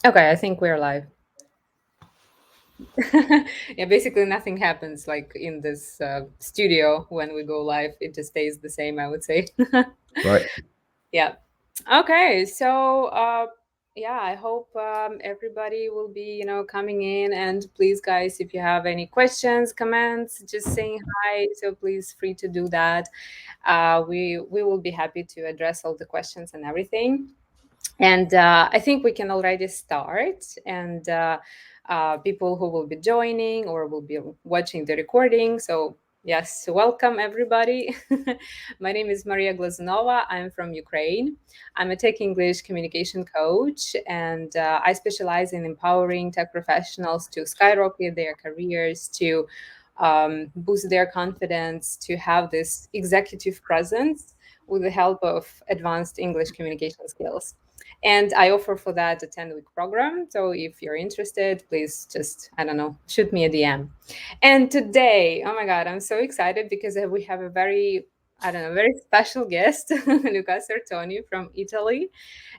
Okay, I think we're live. Yeah, basically nothing happens like in this studio when we go live. It just stays the same, I would say. Right. Yeah. Okay, so yeah, I hope everybody will be, coming in. And please, guys, if you have any questions, comments, just saying hi. So please, free to do that. We will be happy to address all the questions and everything. And I think we can already start. And people who will be joining or will be watching the recording. So, yes, welcome everybody. My name is Maria Glazunova. I'm from Ukraine. I'm a tech English communication coach, and I specialize in empowering tech professionals to skyrocket their careers, to boost their confidence, to have this executive presence with the help of advanced English communication skills. And I offer for that a 10-week program. So if you're interested, please just, I don't know, shoot me a DM. And today, oh my God, I'm so excited because we have a very, I don't know, very special guest, Luca Sartoni from Italy.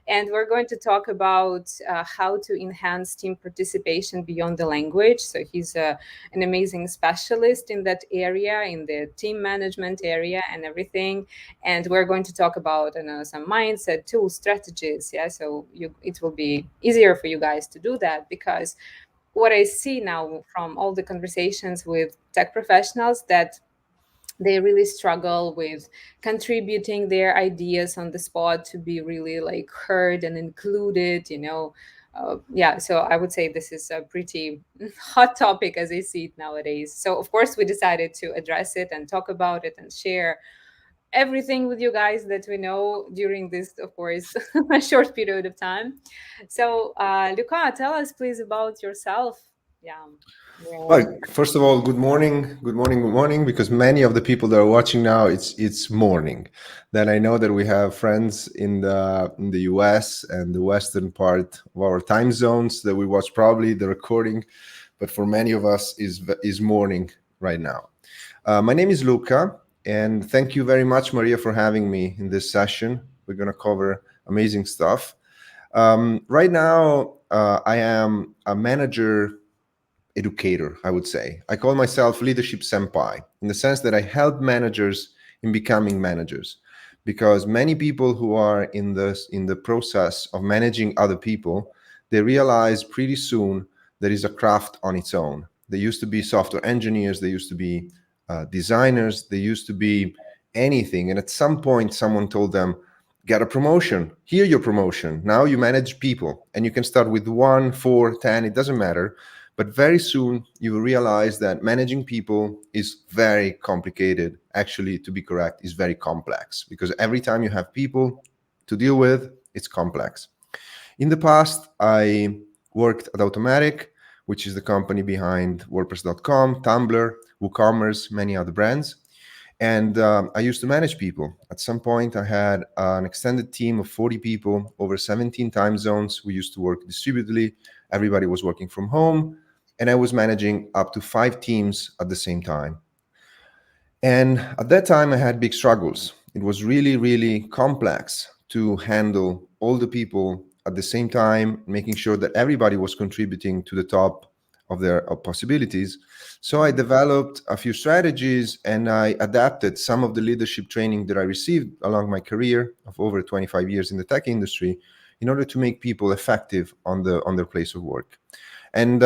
And we're going to talk about how to enhance team participation beyond the language. So he's an amazing specialist in that area, in the team management area and everything. And we're going to talk about, some mindset tools, strategies. Yeah, so it will be easier for you guys to do that, because what I see now from all the conversations with tech professionals, that they really struggle with contributing their ideas on the spot to be really like heard and included. Yeah, so I would say this is a pretty hot topic as I see it nowadays. So of course we decided to address it and talk about it and share everything with you guys that we know during this, of course, a short period of time. So Luca, tell us please about yourself. Yeah. Yeah. Well, first of all, good morning, good morning, good morning. Because many of the people that are watching now, it's morning. Then I know that we have friends in the U.S. and the western part of our time zones that we watch probably the recording, but for many of us is morning right now. My name is Luca, and thank you very much, Maria, for having me in this session. We're going to cover amazing stuff. Right now, I am a manager educator, I would say. I call myself leadership senpai in the sense that I help managers in becoming managers, because many people who are in the process of managing other people, they realize pretty soon there is a craft on its own. They used to be software engineers, they used to be designers, they used to be anything, and at some point someone told them, get a promotion, here your promotion, now you manage people, and you can start with 1, 4, 10, it doesn't matter. But very soon you will realize that managing people is very complicated. Actually, to be correct, is very complex, because every time you have people to deal with, it's complex. In the past, I worked at Automatic, which is the company behind WordPress.com, Tumblr, WooCommerce, many other brands. And I used to manage people. At some point, I had an extended team of 40 people over 17 time zones. We used to work distributedly. Everybody was working from home. And I was managing up to 5 teams at the same time. And at that time, I had big struggles. It was really, really complex to handle all the people at the same time, making sure that everybody was contributing to the top of their possibilities. So I developed a few strategies, and I adapted some of the leadership training that I received along my career of over 25 years in the tech industry in order to make people effective on their place of work. And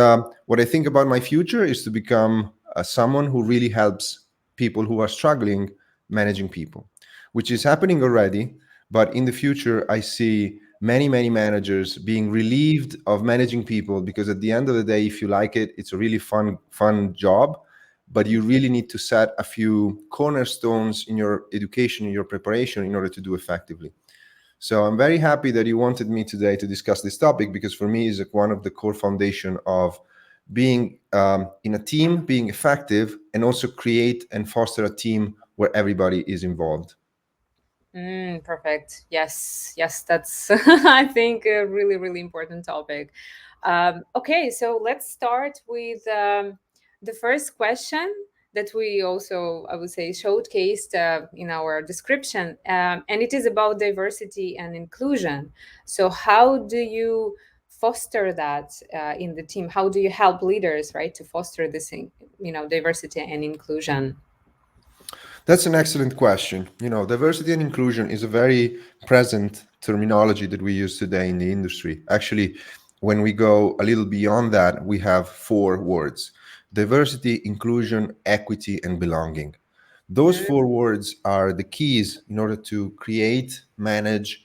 what I think about my future is to become someone who really helps people who are struggling managing people, which is happening already. But in the future, I see many, many managers being relieved of managing people, because at the end of the day, if you like it, it's a really fun job. But you really need to set a few cornerstones in your education, in your preparation, in order to do effectively. So I'm very happy that you wanted me today to discuss this topic, because for me is one of the core foundation of being in a team, being effective, and also create and foster a team where everybody is involved. Perfect. Yes, yes, that's I think a really, really important topic. Okay, so let's start with the first question that we also, I would say, showcased in our description, and it is about diversity and inclusion. So, how do you foster that in the team? How do you help leaders, right, to foster this, diversity and inclusion? That's an excellent question. Diversity and inclusion is a very present terminology that we use today in the industry. Actually, when we go a little beyond that, we have four words: diversity, inclusion, equity, and belonging. Those Mm, four words are the keys in order to create, manage,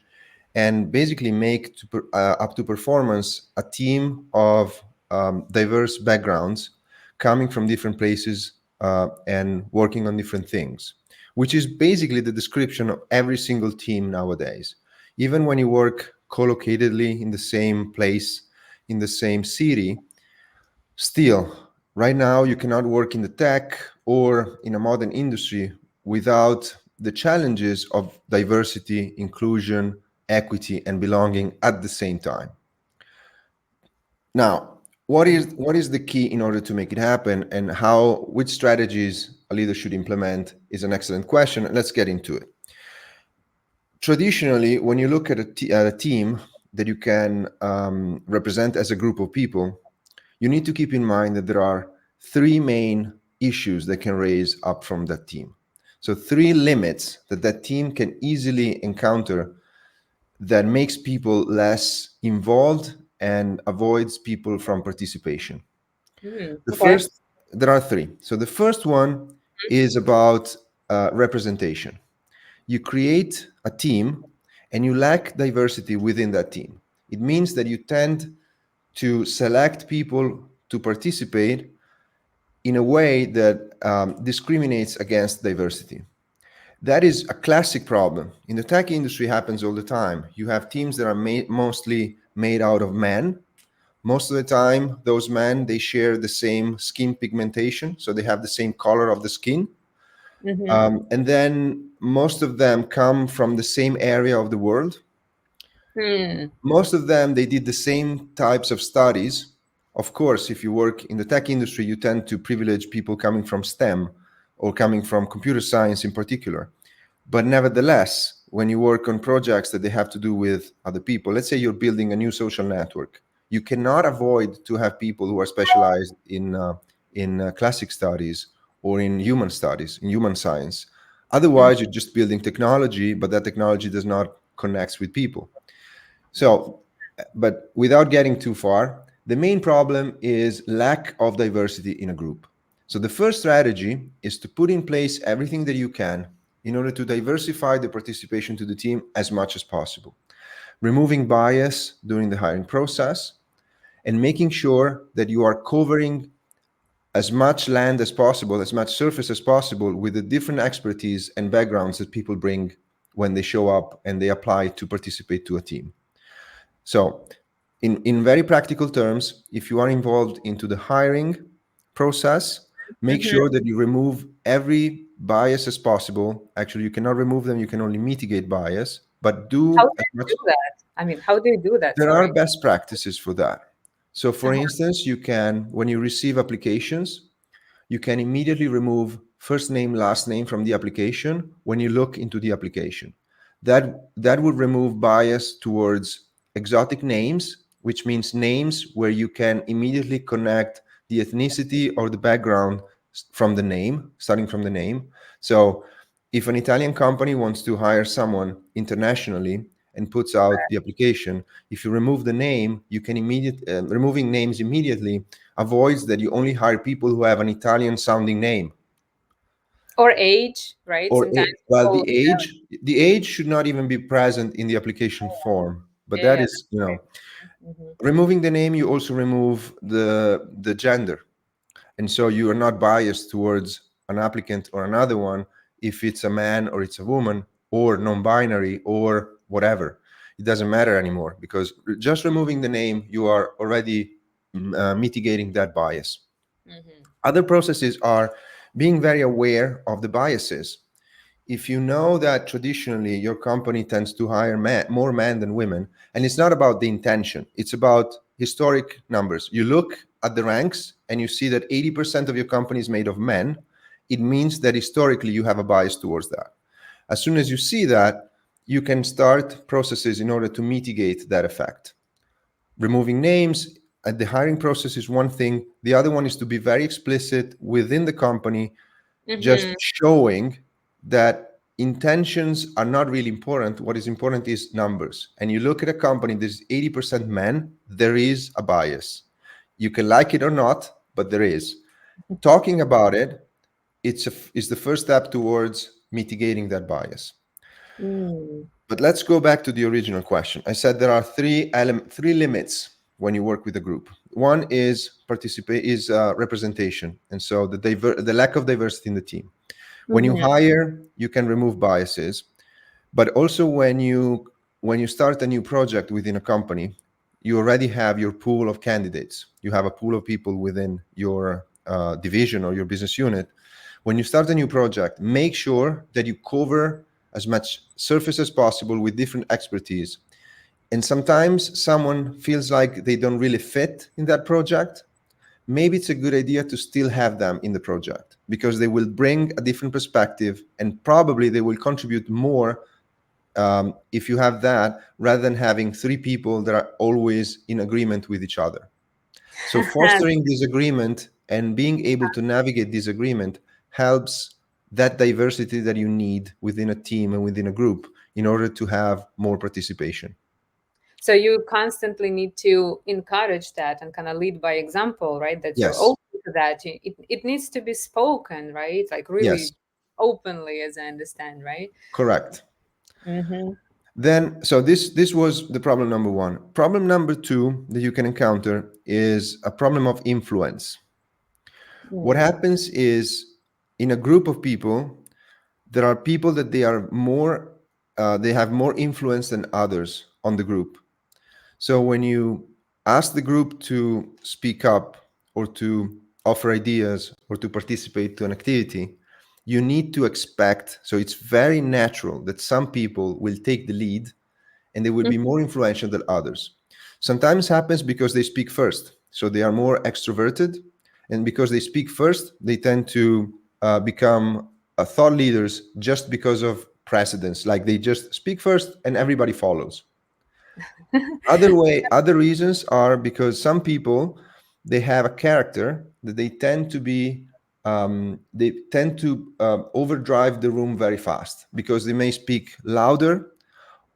and basically make up to performance a team of diverse backgrounds coming from different places and working on different things, which is basically the description of every single team nowadays. Even when you work co-locatedly in the same place, in the same city, still, right now, you cannot work in the tech or in a modern industry without the challenges of diversity, inclusion, equity, and belonging at the same time. Now, what is the key in order to make it happen, and which strategies a leader should implement is an excellent question. Let's get into it. Traditionally, when you look at at a team that you can represent as a group of people, you need to keep in mind that there are three main issues that can raise up from that team. So three limits that team can easily encounter that makes people less involved and avoids people from participation. The okay. first, there are three. So the first one is about representation. You create a team and you lack diversity within that team. It means that you tend to select people to participate in a way that discriminates against diversity. That is a classic problem. In the tech industry, happens all the time. You have teams that are mostly made out of men. Most of the time, those men, they share the same skin pigmentation, so they have the same color of the skin. Mm-hmm. And then most of them come from the same area of the world. Hmm. Most of them, they did the same types of studies. Of course, if you work in the tech industry, you tend to privilege people coming from STEM or coming from computer science in particular. But nevertheless, when you work on projects that they have to do with other people, let's say you're building a new social network, you cannot avoid to have people who are specialized in classic studies or in human studies, in human science. Otherwise, you're just building technology, but that technology does not connect with people. So, but without getting too far, the main problem is lack of diversity in a group. So the first strategy is to put in place everything that you can in order to diversify the participation to the team as much as possible. Removing bias during the hiring process and making sure that you are covering as much land as possible, as much surface as possible with the different expertise and backgrounds that people bring when they show up and they apply to participate to a team. So, in very practical terms, if you are involved into the hiring process, make Mm-hmm. sure that you remove every bias as possible. Actually, you cannot remove them, you can only mitigate bias, but How do do as much. you do that? I mean, how do you do that? There are Sorry. best practices for that. So, for Uh-huh. instance, you can, when you receive applications, you can immediately remove first name, last name from the application when you look into the application. That would remove bias towards exotic names, which means names where you can immediately connect the ethnicity or the background from the name, starting from the name. So if an Italian company wants to hire someone internationally and puts out the application, if you remove the name, you can removing names immediately avoids that you only hire people who have an Italian sounding name. Or age, right? Sometimes Well, people. the age should not even be present in the application form, but Yeah, that yeah, is, that's right. Mm-hmm. removing the name, you also remove the gender. And so you are not biased towards an applicant or another one if it's a man or it's a woman or non-binary or whatever. It doesn't matter anymore because just removing the name, you are already mitigating that bias. Mm-hmm. Other processes are being very aware of the biases. If you know that traditionally your company tends to hire more men than women, and it's not about the intention, it's about historic numbers. You look at the ranks and you see that 80% of your company is made of men, it means that historically you have a bias towards that. As soon as you see that, you can start processes in order to mitigate that effect. removing names at the hiring process is one thing. The other one is to be very explicit within the company, just Mm-hmm. showing that intentions are not really important. What is important is numbers. And you look at a company, there's 80% men, there is a bias. You can like it or not, but there is. Talking about it, is the first step towards mitigating that bias. Mm. But let's go back to the original question. I said there are three limits when you work with a group. One is representation, and so the lack of diversity in the team. When you Mm-hmm. hire, you can remove biases, but also when you start a new project within a company, you already have your pool of candidates. You have a pool of people within your division or your business unit. When you start a new project, make sure that you cover as much surface as possible with different expertise. And sometimes someone feels like they don't really fit in that project. Maybe it's a good idea to still have them in the project because they will bring a different perspective and probably they will contribute more if you have that rather than having three people that are always in agreement with each other. So fostering this agreement and being able to navigate this agreement helps that diversity that you need within a team and within a group in order to have more participation. So you constantly need to encourage that and kind of lead by example, right? That you're Yes, open to that. It needs to be spoken, right? Like yes, really openly, as I understand, right? correct. Mm-hmm. Then, so this was the problem number one. Problem number two that you can encounter is a problem of influence. What Mm. happens is in a group of people, there are people that they have more influence than others on the group. So when you ask the group to speak up or to offer ideas or to participate to an activity, you need to expect. So it's very natural that some people will take the lead and they will be more influential than others. Sometimes happens because they speak first, so they are more extroverted, and because they speak first, they tend to become thought leaders just because of precedence. Like they just speak first, and everybody follows. Other reasons are because some people they have a character that they tend to overdrive the room very fast because they may speak louder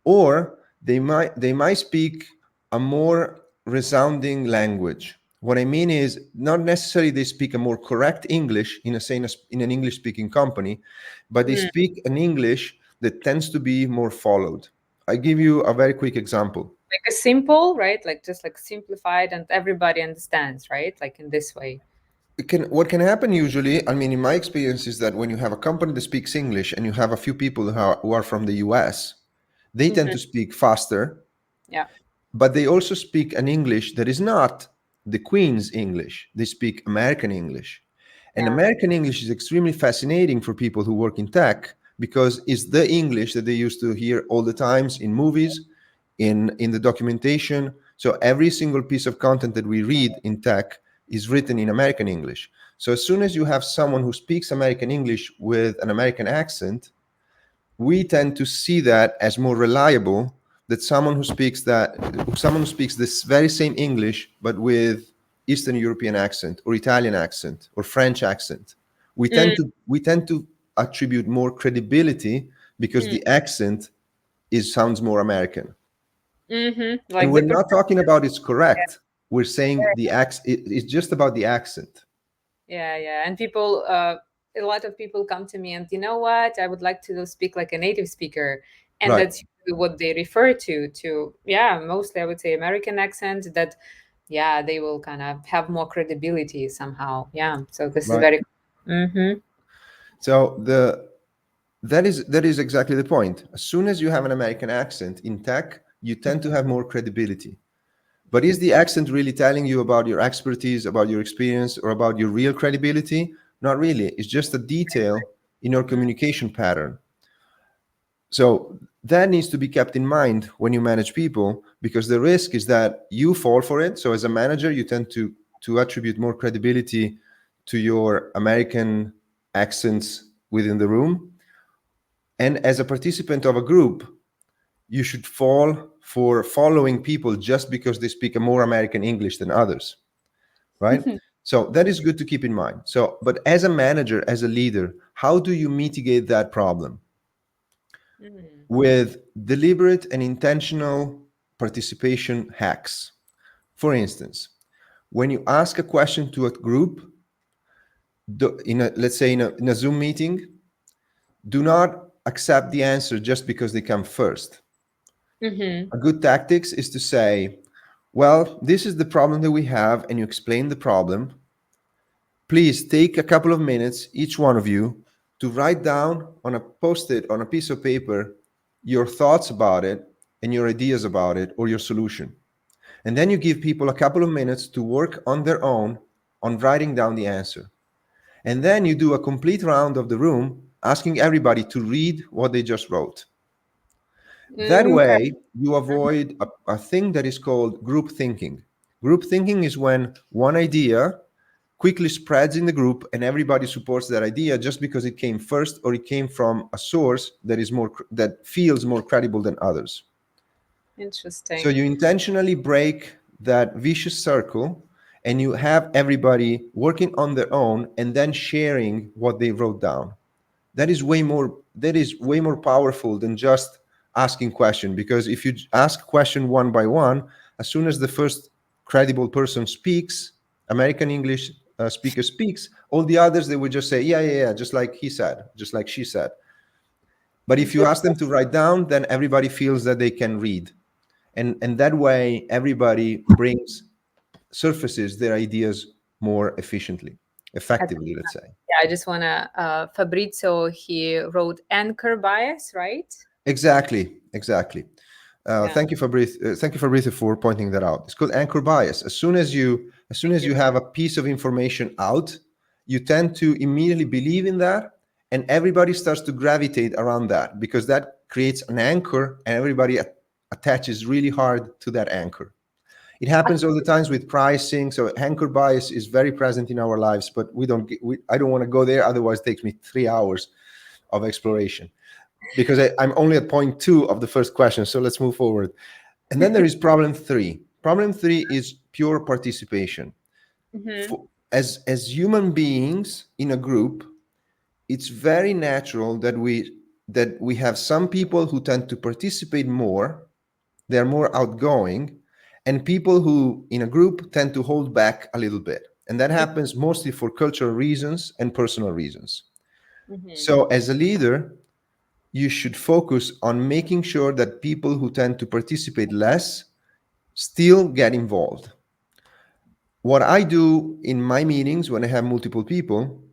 or they might speak a more resounding language. What I mean is not necessarily they speak a more correct English in an English speaking company, but they Mm. speak an English that tends to be more followed. I give you a very quick example. Like a simple, right? Like just like simplified and everybody understands, right? Like in this way. What can happen usually, I mean, in my experience, is that when you have a company that speaks English and you have a few people who are from the US, they tend Hmm. to speak faster, Yeah. but they also speak an English that is not the Queen's English. They speak American English. And Yeah. American English is extremely fascinating for people who work in tech because it's the English that they used to hear all the times in movies, in the documentation. So every single piece of content that we read in tech is written in American English. So as soon as you have someone who speaks American English with an American accent, we tend to see that as more reliable that someone who speaks this very same English but with Eastern European accent or Italian accent or French accent. We tend Mm. to we tend to attribute more credibility because Mm. the accent is sounds more American. Mm-hmm. And Like the we're not perception. talking about it's correct. We're saying it's just about the accent. Yeah, yeah. And people, a lot of people come to me and you know what? I would like to speak like a native speaker. And Right. that's usually what they refer to, yeah, mostly I would say American accent that, yeah, they will kind of have more credibility somehow. Yeah. So this is Right. very, mm-hmm. So that is exactly the point. As soon as you have an American accent in tech, you tend to have more credibility. But is the accent really telling you about your expertise, about your experience, or about your real credibility? Not really. It's just a detail in your communication pattern. So that needs to be kept in mind when you manage people because the risk is that you fall for it. So as a manager, you tend to attribute more credibility to your American accents within the room. And as a participant of a group, you should fall for following people just because they speak a more American English than others, right? So that is good to keep in mind. So, but as a manager, as a leader, how do you mitigate that problem? Mm. With deliberate and intentional participation hacks. For instance, when you ask a question to a group, let's say in a Zoom meeting, do not accept the answer just because they come first. Mm-hmm. A good tactics is to say, well, this is the problem that we have, and you explain the problem. Please take a couple of minutes, each one of you, to write down on a post-it, on a piece of paper, your thoughts about it and your ideas about it or your solution. And then you give people a couple of minutes to work on their own on writing down the answer. And then you do a complete round of the room, asking everybody to read what they just wrote. That Okay. way, you avoid a thing that is called group thinking. Group thinking is when one idea quickly spreads in the group and everybody supports that idea just because it came first or it came from a source that feels more credible than others. So Interesting. you intentionally break that vicious circle and you have everybody working on their own and then sharing what they wrote down. That is way more powerful than just asking question, because if you ask question one by one, as soon as the first credible person speaks, American English speaker speaks, all the others, they would just say yeah, yeah, yeah, just like he said, just like she said. But if you ask them to write down, then everybody feels that they can read, and that way everybody brings surfaces their ideas more effectively, let's say. Yeah, I just wanna Fabrizio, he wrote anchor bias, right? Exactly, exactly. Yeah. Thank you, Fabrice. Thank you, Fabrice, for pointing that out. It's called anchor bias. As soon Thank as you. you have a piece of information out, you tend to immediately believe in that, and everybody starts to gravitate around that because that creates an anchor, and everybody attaches really hard to that anchor. It happens all the times with pricing. So anchor bias is very present in our lives, but I don't want to go there. Otherwise, it takes me 3 hours of exploration because I'm only at point two of the first question. So let's move forward. And then there is problem three. Problem three is pure participation. Mm-hmm. As human beings in a group, it's very natural that we have some people who tend to participate more. They're more outgoing, and people who in a group tend to hold back a little bit. And that happens mostly for cultural reasons and personal reasons. Mm-hmm. So as a leader, you should focus on making sure that people who tend to participate less still get involved. What I do in my meetings when I have multiple people,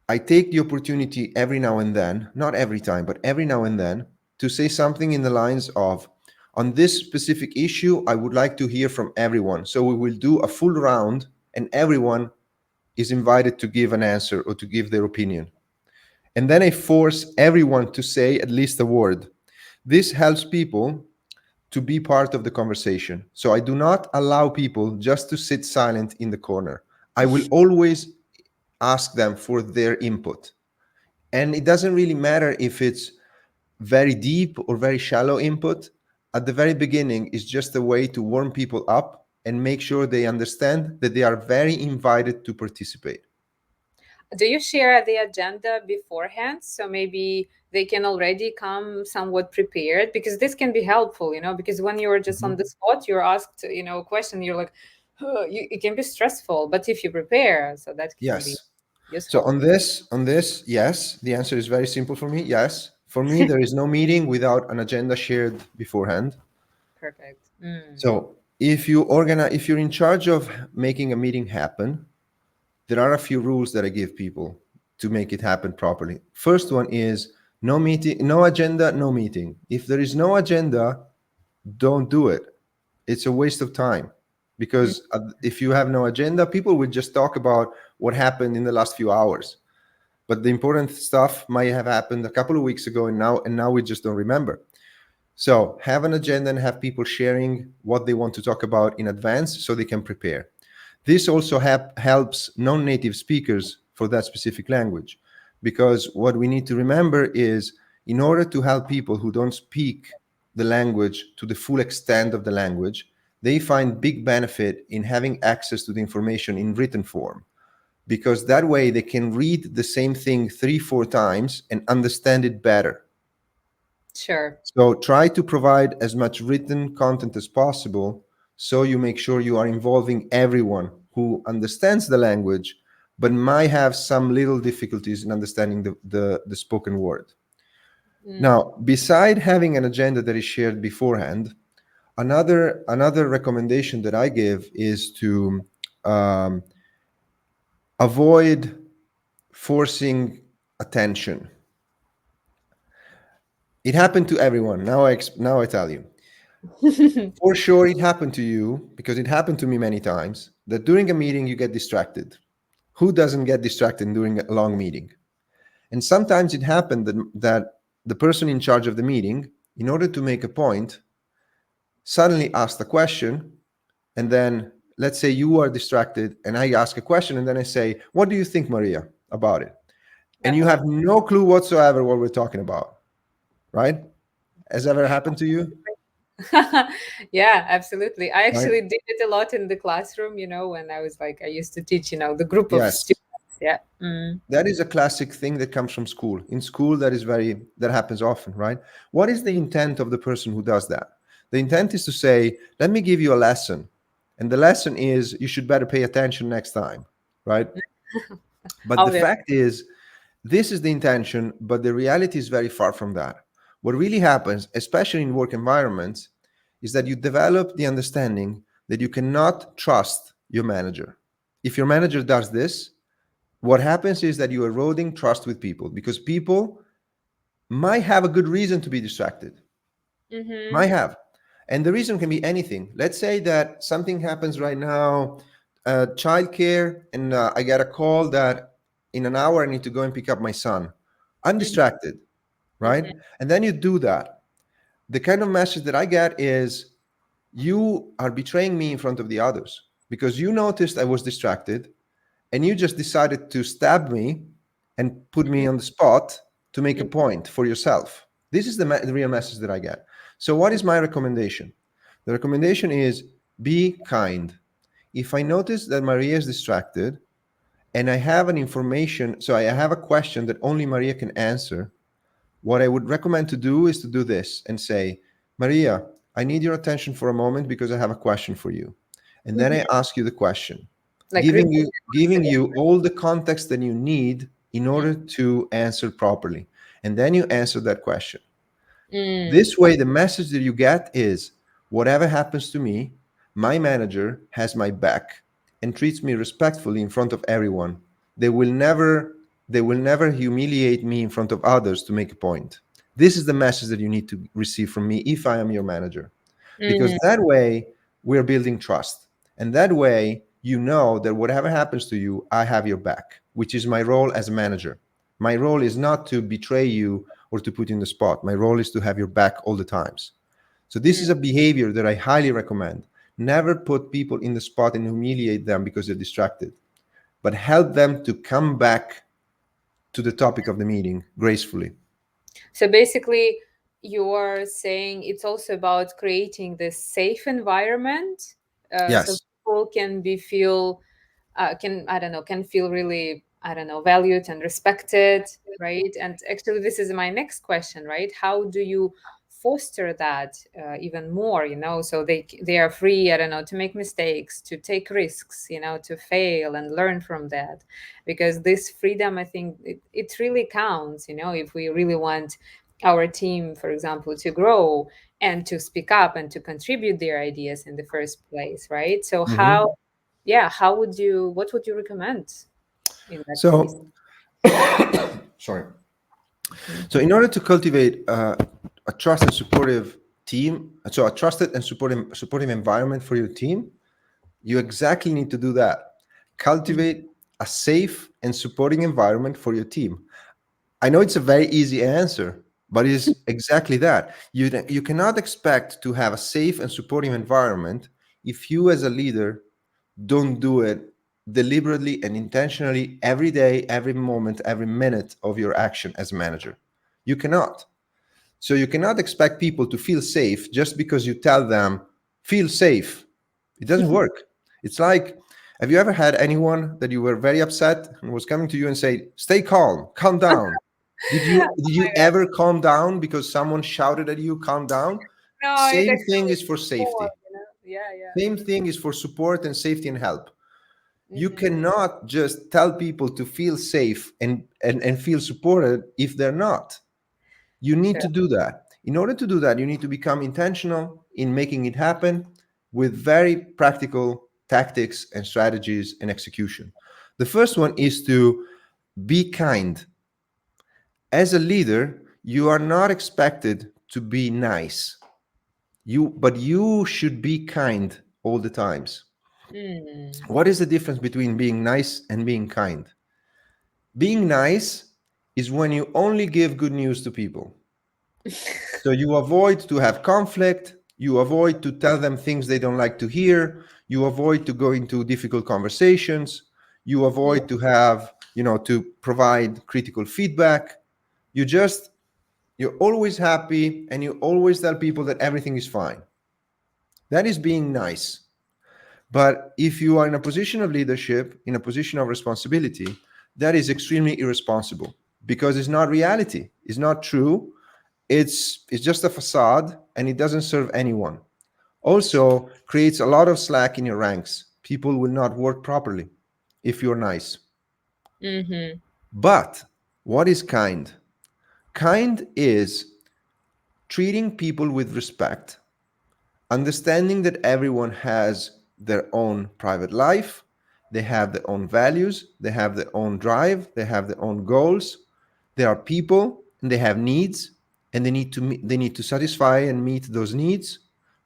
I take the opportunity every now and then, not every time, but every now and then, to say something in the lines of, on this specific issue, I would like to hear from everyone. So we will do a full round and everyone is invited to give an answer or to give their opinion. And then I force everyone to say at least a word. This helps people to be part of the conversation. So I do not allow people just to sit silent in the corner. I will always ask them for their input. And it doesn't really matter if it's very deep or very shallow input. At the very beginning, it's just a way to warm people up and make sure they understand that they are very invited to participate. Do you share the agenda beforehand? So maybe they can already come somewhat prepared, because this can be helpful, because when you're just on Mhm. the spot, you're asked, a question, you're like, "Huh," it can be stressful. But if you prepare, so that can be Yes. So useful. on this, yes, the answer is very simple for me. Yes. For me, there is no meeting without an agenda shared beforehand. Perfect. Mm. So if you're in charge of making a meeting happen, there are a few rules that I give people to make it happen properly. First one is no meeting, no agenda, no meeting. If there is no agenda, don't do it. It's a waste of time Mm. because if you have no agenda, people will just talk about what happened in the last few hours. But the important stuff might have happened a couple of weeks ago, and now we just don't remember. So have an agenda and have people sharing what they want to talk about in advance so they can prepare. This also helps non-native speakers for that specific language, because what we need to remember is in order to help people who don't speak the language to the full extent of the language, they find big benefit in having access to the information in written form, because that way they can read the same thing 3 4 times and understand it better. Sure. So try to provide as much written content as possible, so you make sure you are involving everyone who understands the language but might have some little difficulties in understanding the spoken word. Mm. Now, beside having an agenda that is shared beforehand, another recommendation that I give is to um, avoid forcing attention. It happened to everyone. Now I tell you. For sure, it happened to you, because it happened to me many times, that during a meeting you get distracted. Who doesn't get distracted during a long meeting? And sometimes it happened that the person in charge of the meeting, in order to make a point, suddenly asked a question. And then let's say you are distracted and I ask a question, and then I say, "What do you think, Maria, about it?" And you Uh-oh. have no clue whatsoever what we're talking about, right? Has ever happened to you? Yeah, absolutely. I Right? actually did it a lot in the classroom, when I was like, I used to teach, the group of Yes. students. Yeah. Mm. That is a classic thing that comes from school. In school, that happens often, right? What is the intent of the person who does that? The intent is to say, "Let me give you a lesson," and the lesson is you should better pay attention next time, right? But the Obvious. fact is, this is the intention, but the reality is very far from that. What really happens, especially in work environments, is that you develop the understanding that you cannot trust your manager. If your manager does this, what happens is that you're eroding trust with people, because people might have a good reason to be distracted, Mm-hmm. might have. And the reason can be anything. Let's say that something happens right now, childcare, and I get a call that in an hour I need to go and pick up my son. I'm distracted, right? Mm-hmm. And then you do that. The kind of message that I get is, you are betraying me in front of the others, because you noticed I was distracted and you just decided to stab me and put me on the spot to make a point for yourself. This is the real message that I get. So, what is my recommendation? The recommendation is, be kind. If I notice that Maria is distracted and I have an information, so I have a question that only Maria can answer, what I would recommend to do is to do this and say, "Maria, I need your attention for a moment because I have a question for you." And then Mm-hmm. I ask you the question, Like giving repeat you once giving again. you all the context that you need in order to answer properly. And then you answer that question. Mm. This way, the message that you get is, whatever happens to me, my manager has my back and treats me respectfully in front of everyone. They will never, they will never humiliate me in front of others to make a point. This is the message that you need to receive from me if I am your manager, because Mm. that way we're building trust, and that way you know that whatever happens to you, I have your back, which is my role as a manager. My role is not to betray you or to put you in the spot. My role is to have your back all the times. So this Mm. is a behavior that I highly recommend. Never put people in the spot and humiliate them because they're distracted, but help them to come back to the topic of the meeting gracefully. So basically, you're saying it's also about creating this safe environment, so Yes. people can be feel can I don't know can feel really I don't know valued and respected, right? And actually, this is my next question, right? How do you foster that even more? So they are free, I don't know, to make mistakes, to take risks, to fail and learn from that, because this freedom, I think, it really counts. If we really want our team, for example, to grow and to speak up and to contribute their ideas in the first place, right? So how Mhm. yeah, what would you recommend in that case? So, sorry. Mhm. So, in order to cultivate a trust and supportive team, so a trusted and supportive environment for your team, you exactly need to do that. Cultivate a safe and supporting environment for your team. I know it's a very easy answer, but it's exactly that. You cannot expect to have a safe and supportive environment if you, as a leader, don't do it deliberately and intentionally every day, every moment, every minute of your action as a manager. You cannot. So you cannot expect people to feel safe just because you tell them, feel safe. It doesn't work. It's like, have you ever had anyone that you were very upset and was coming to you and say, stay calm, calm down? Did you ever calm down because someone shouted at you, calm down? No, it Same thing actually is for more, safety. Yeah, yeah. Same thing is for support and safety and help. You Mm-hmm. cannot just tell people to feel safe and feel supported if they're not. You need Sure. to do that. In order to do that, you need to become intentional in making it happen with very practical tactics and strategies and execution. The first one is to be kind. As a leader, you are not expected to be nice. But you should be kind all the times. Mm. What is the difference between being nice and being kind? Being nice is when you only give good news to people. So you avoid to have conflict, you avoid to tell them things they don't like to hear, you avoid to go into difficult conversations, you avoid to have, to provide critical feedback. You just you're always happy and you always tell people that everything is fine. That is being nice. But if you are in a position of leadership, in a position of responsibility, that is extremely irresponsible because it's not reality. It's not true. It's just a facade and it doesn't serve anyone. Also creates a lot of slack in your ranks. People will not work properly if you're nice. Mm-hmm. But what is kind? Kind is treating people with respect, understanding that everyone has their own private life, they have their own values, they have their own drive, they have their own goals. They are people and they have needs, and they need to satisfy and meet those needs.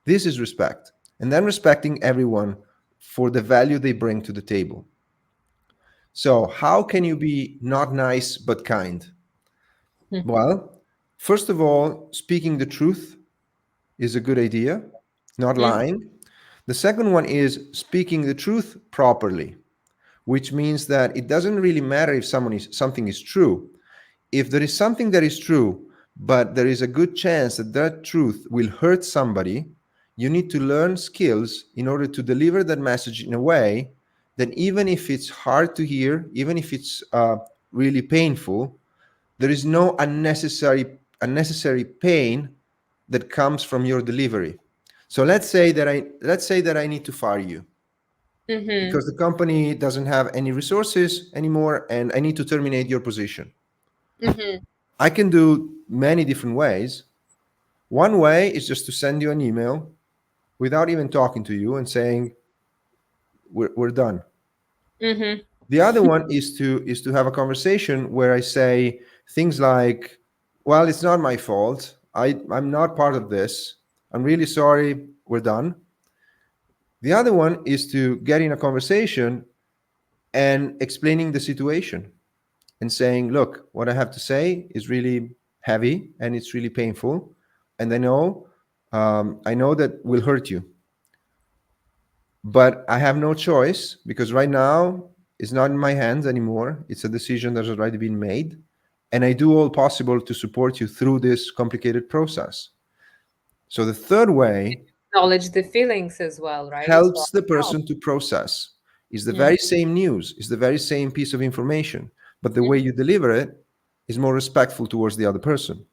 This is respect. And then respecting everyone for the value they bring to the table. So, how can you be not nice but kind? Well, first of all, speaking the truth is a good idea, not Mm-hmm. lying. The second one is speaking the truth properly, which means that it doesn't really matter if something is true. If there is something that is true, but there is a good chance that that truth will hurt somebody, you need to learn skills in order to deliver that message in a way that even if it's hard to hear, even if it's really painful, there is no unnecessary pain that comes from your delivery. So let's say that I need to fire you Mm-hmm. because the company doesn't have any resources anymore and I need to terminate your position. Mm-hmm. I can do many different ways. One way is just to send you an email without even talking to you and saying we're done. Mm-hmm. The other one is to have a conversation where I say things like, well, it's not my fault. I'm not part of this. I'm really sorry. We're done. The other one is to get in a conversation and explaining the situation and saying, look, what I have to say is really heavy and it's really painful. And I know that will hurt you, but I have no choice because right now it's not in my hands anymore. It's a decision that has already been made. And I do all possible to support you through this complicated process. So the third way Acknowledge the feelings as well, right? So, helps the oh. person to process. Is the Mm-hmm. very same news, is the very same piece of information, but the way you deliver it is more respectful towards the other person.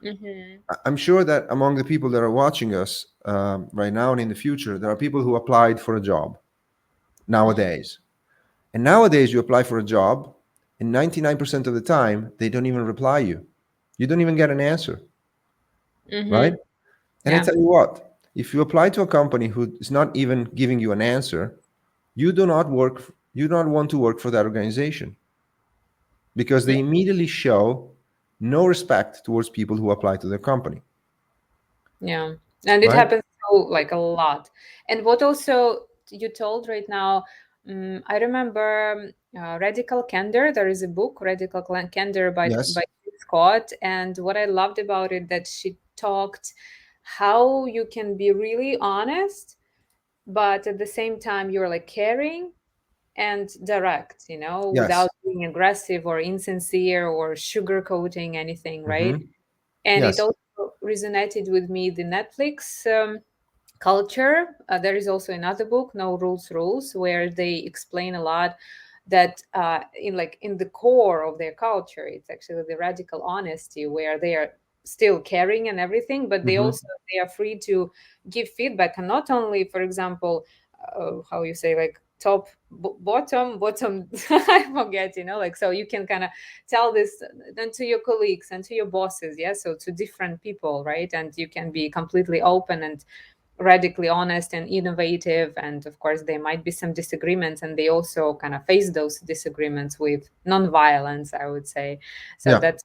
Mm-hmm. I'm sure that among the people that are watching us right now and in the future, there are people who applied for a job nowadays. And nowadays, you apply for a job, and 99% of the time, they don't even reply you. You don't even get an answer, right? Mm-hmm. And I Yeah. tell you what, if you apply to a company who is not even giving you an answer, you do not want to work for that organization because they immediately show no respect towards people who apply to their company, Yeah, and it right? happens so like a lot. And what also you told right now, I remember Radical Candor. There is a book, Candor by Yes, Scott, and what I loved about it that she talked how you can be really honest, but at the same time you're like caring and direct, without yes. being aggressive or insincere or sugarcoating anything, right? Hmm. And it Yes. also resonated with me, the Netflix culture. There is also another book, No Rules Rules, where they explain a lot that in like in the core of their culture, it's actually the radical honesty, where they are still caring and everything, but they Hmm. also they are free to give feedback, and not only, for example, how you say, like top bottom I forget, like, so you can kind of tell this then to your colleagues and to your bosses, yeah, so to different people, right? And you can be completely open and radically honest and innovative, and of course there might be some disagreements, and they also kind of face those disagreements with non-violence, I would say. So Yeah. that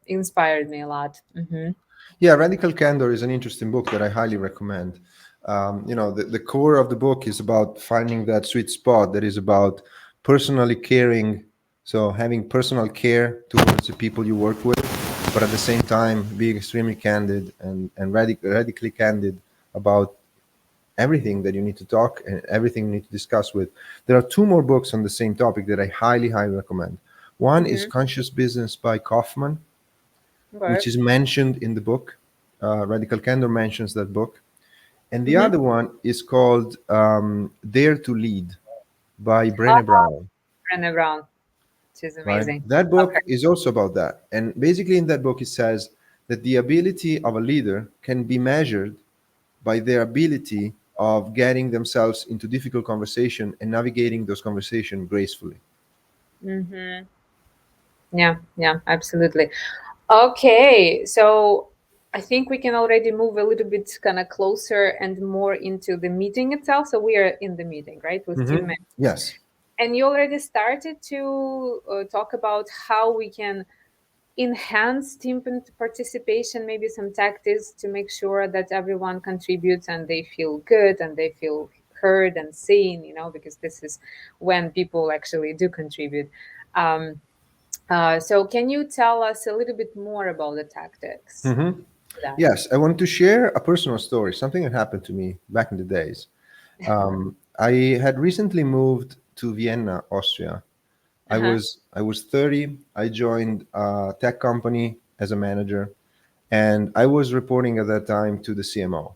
inspired me a lot. Hmm. Yeah, Radical Candor is an interesting book that I highly recommend. The core of the book is about finding that sweet spot that is about personally caring, so having personal care towards the people you work with, but at the same time being extremely candid and radically candid about everything that you need to talk and everything you need to discuss with. There are two more books on the same topic that I highly, highly recommend. One is Hmm. Conscious Business by Kaufman, which Okay. is mentioned in the book. Radical Candor mentions that book. And the Hmm. other one is called Dare to Lead by Oh, Brené Brown, Brené Brown, she's right? amazing. That Okay. book is also about that. And basically, in that book, it says that the ability of a leader can be measured by their ability of getting themselves into difficult conversation and navigating those conversations gracefully. Hmm. Yeah, yeah, absolutely. Okay, so I think we can already move a little bit kind of closer and more into the meeting itself. So we are in the meeting, right, with team members. Yes. And you already started to talk about how we can enhance team participation, maybe some tactics to make sure that everyone contributes and they feel good and they feel heard and seen, because this is when people actually do contribute. Um, so can you tell us a little bit more about the tactics for that? Yes, I wanted to share a personal story, something that happened to me back in the days. I had recently moved to Vienna, Austria. Uh-huh. I was 30. I joined a tech company as a manager, and I was reporting at that time to the CMO.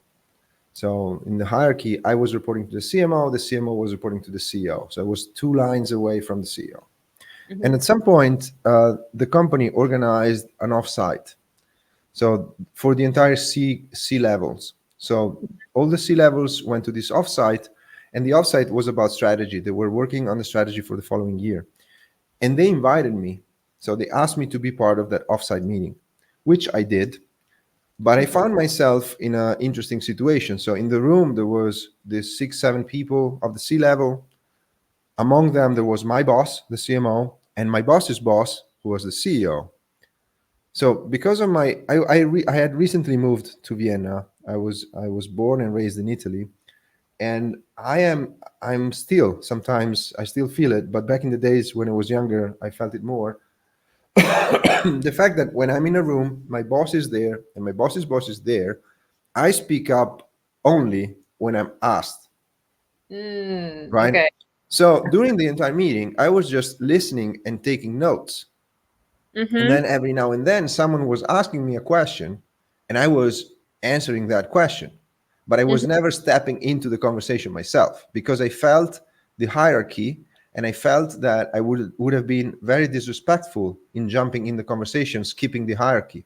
So in the hierarchy, I was reporting to the CMO. The CMO was reporting to the CEO. So I was two lines away from the CEO. And Mm-hmm. at some point, the company organized an offsite. So for the entire C levels. So all the C levels went to this offsite, and the offsite was about strategy. They were working on the strategy for the following year, and they invited me. So they asked me to be part of that offsite meeting, which I did. But I Mm-hmm. found myself in an interesting situation. So in the room there was this 6, 7 people of the C level. Among them there was my boss, the CMO, and my boss's boss, who was the CEO. So because of I had recently moved to Vienna. I was born and raised in Italy, and I'm still sometimes I still feel it. But back in the days when I was younger, I felt it more. The fact that when I'm in a room, my boss is there and my boss's boss is there, I speak up only when I'm asked, right? Okay. So during the entire meeting, I was just listening and taking notes. And Mm-hmm. then every now and then, someone was asking me a question, and I was answering that question. But I was Mm-hmm. never stepping into the conversation myself because I felt the hierarchy, and I felt that I would have been very disrespectful in jumping in the conversation, skipping the hierarchy.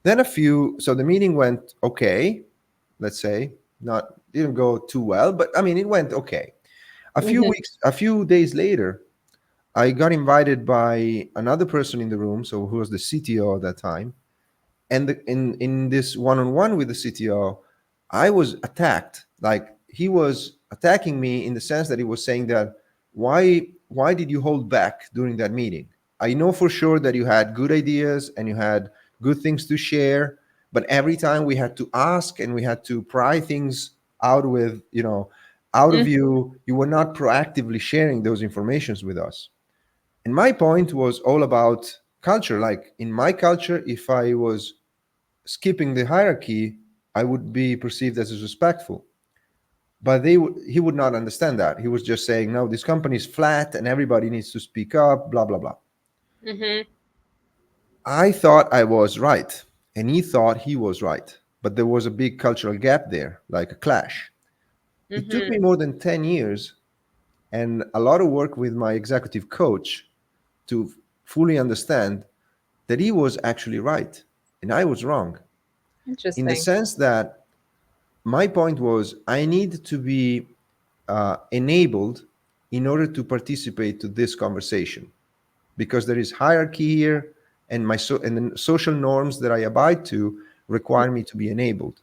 Then so the meeting went okay, let's say, not didn't go too well, but I mean, it went okay. Mm-hmm. A few days later, I got invited by another person in the room, so who was the CTO at that time, and in this one-on-one with the CTO, I was attacked. Like he was attacking me in the sense that he was saying that why did you hold back during that meeting? I know for sure that you had good ideas and you had good things to share, but every time we had to ask and we had to pry things out with out of you, you were not proactively sharing those informations with us. And my point was all about culture. Like in my culture, if I was skipping the hierarchy, I would be perceived as disrespectful. But he would not understand that. He was just saying, no, this company is flat and everybody needs to speak up, blah, blah, blah. Mm-hmm. I thought I was right. and he thought he was right. But there was a big cultural gap there, like a clash. It took me Mhm. more than 10 years and a lot of work with my executive coach to fully understand that he was actually right and I was wrong. In the Interesting. sense that my point was I need to be enabled in order to participate to this conversation because there is hierarchy here and and the social norms that I abide to require me to be enabled.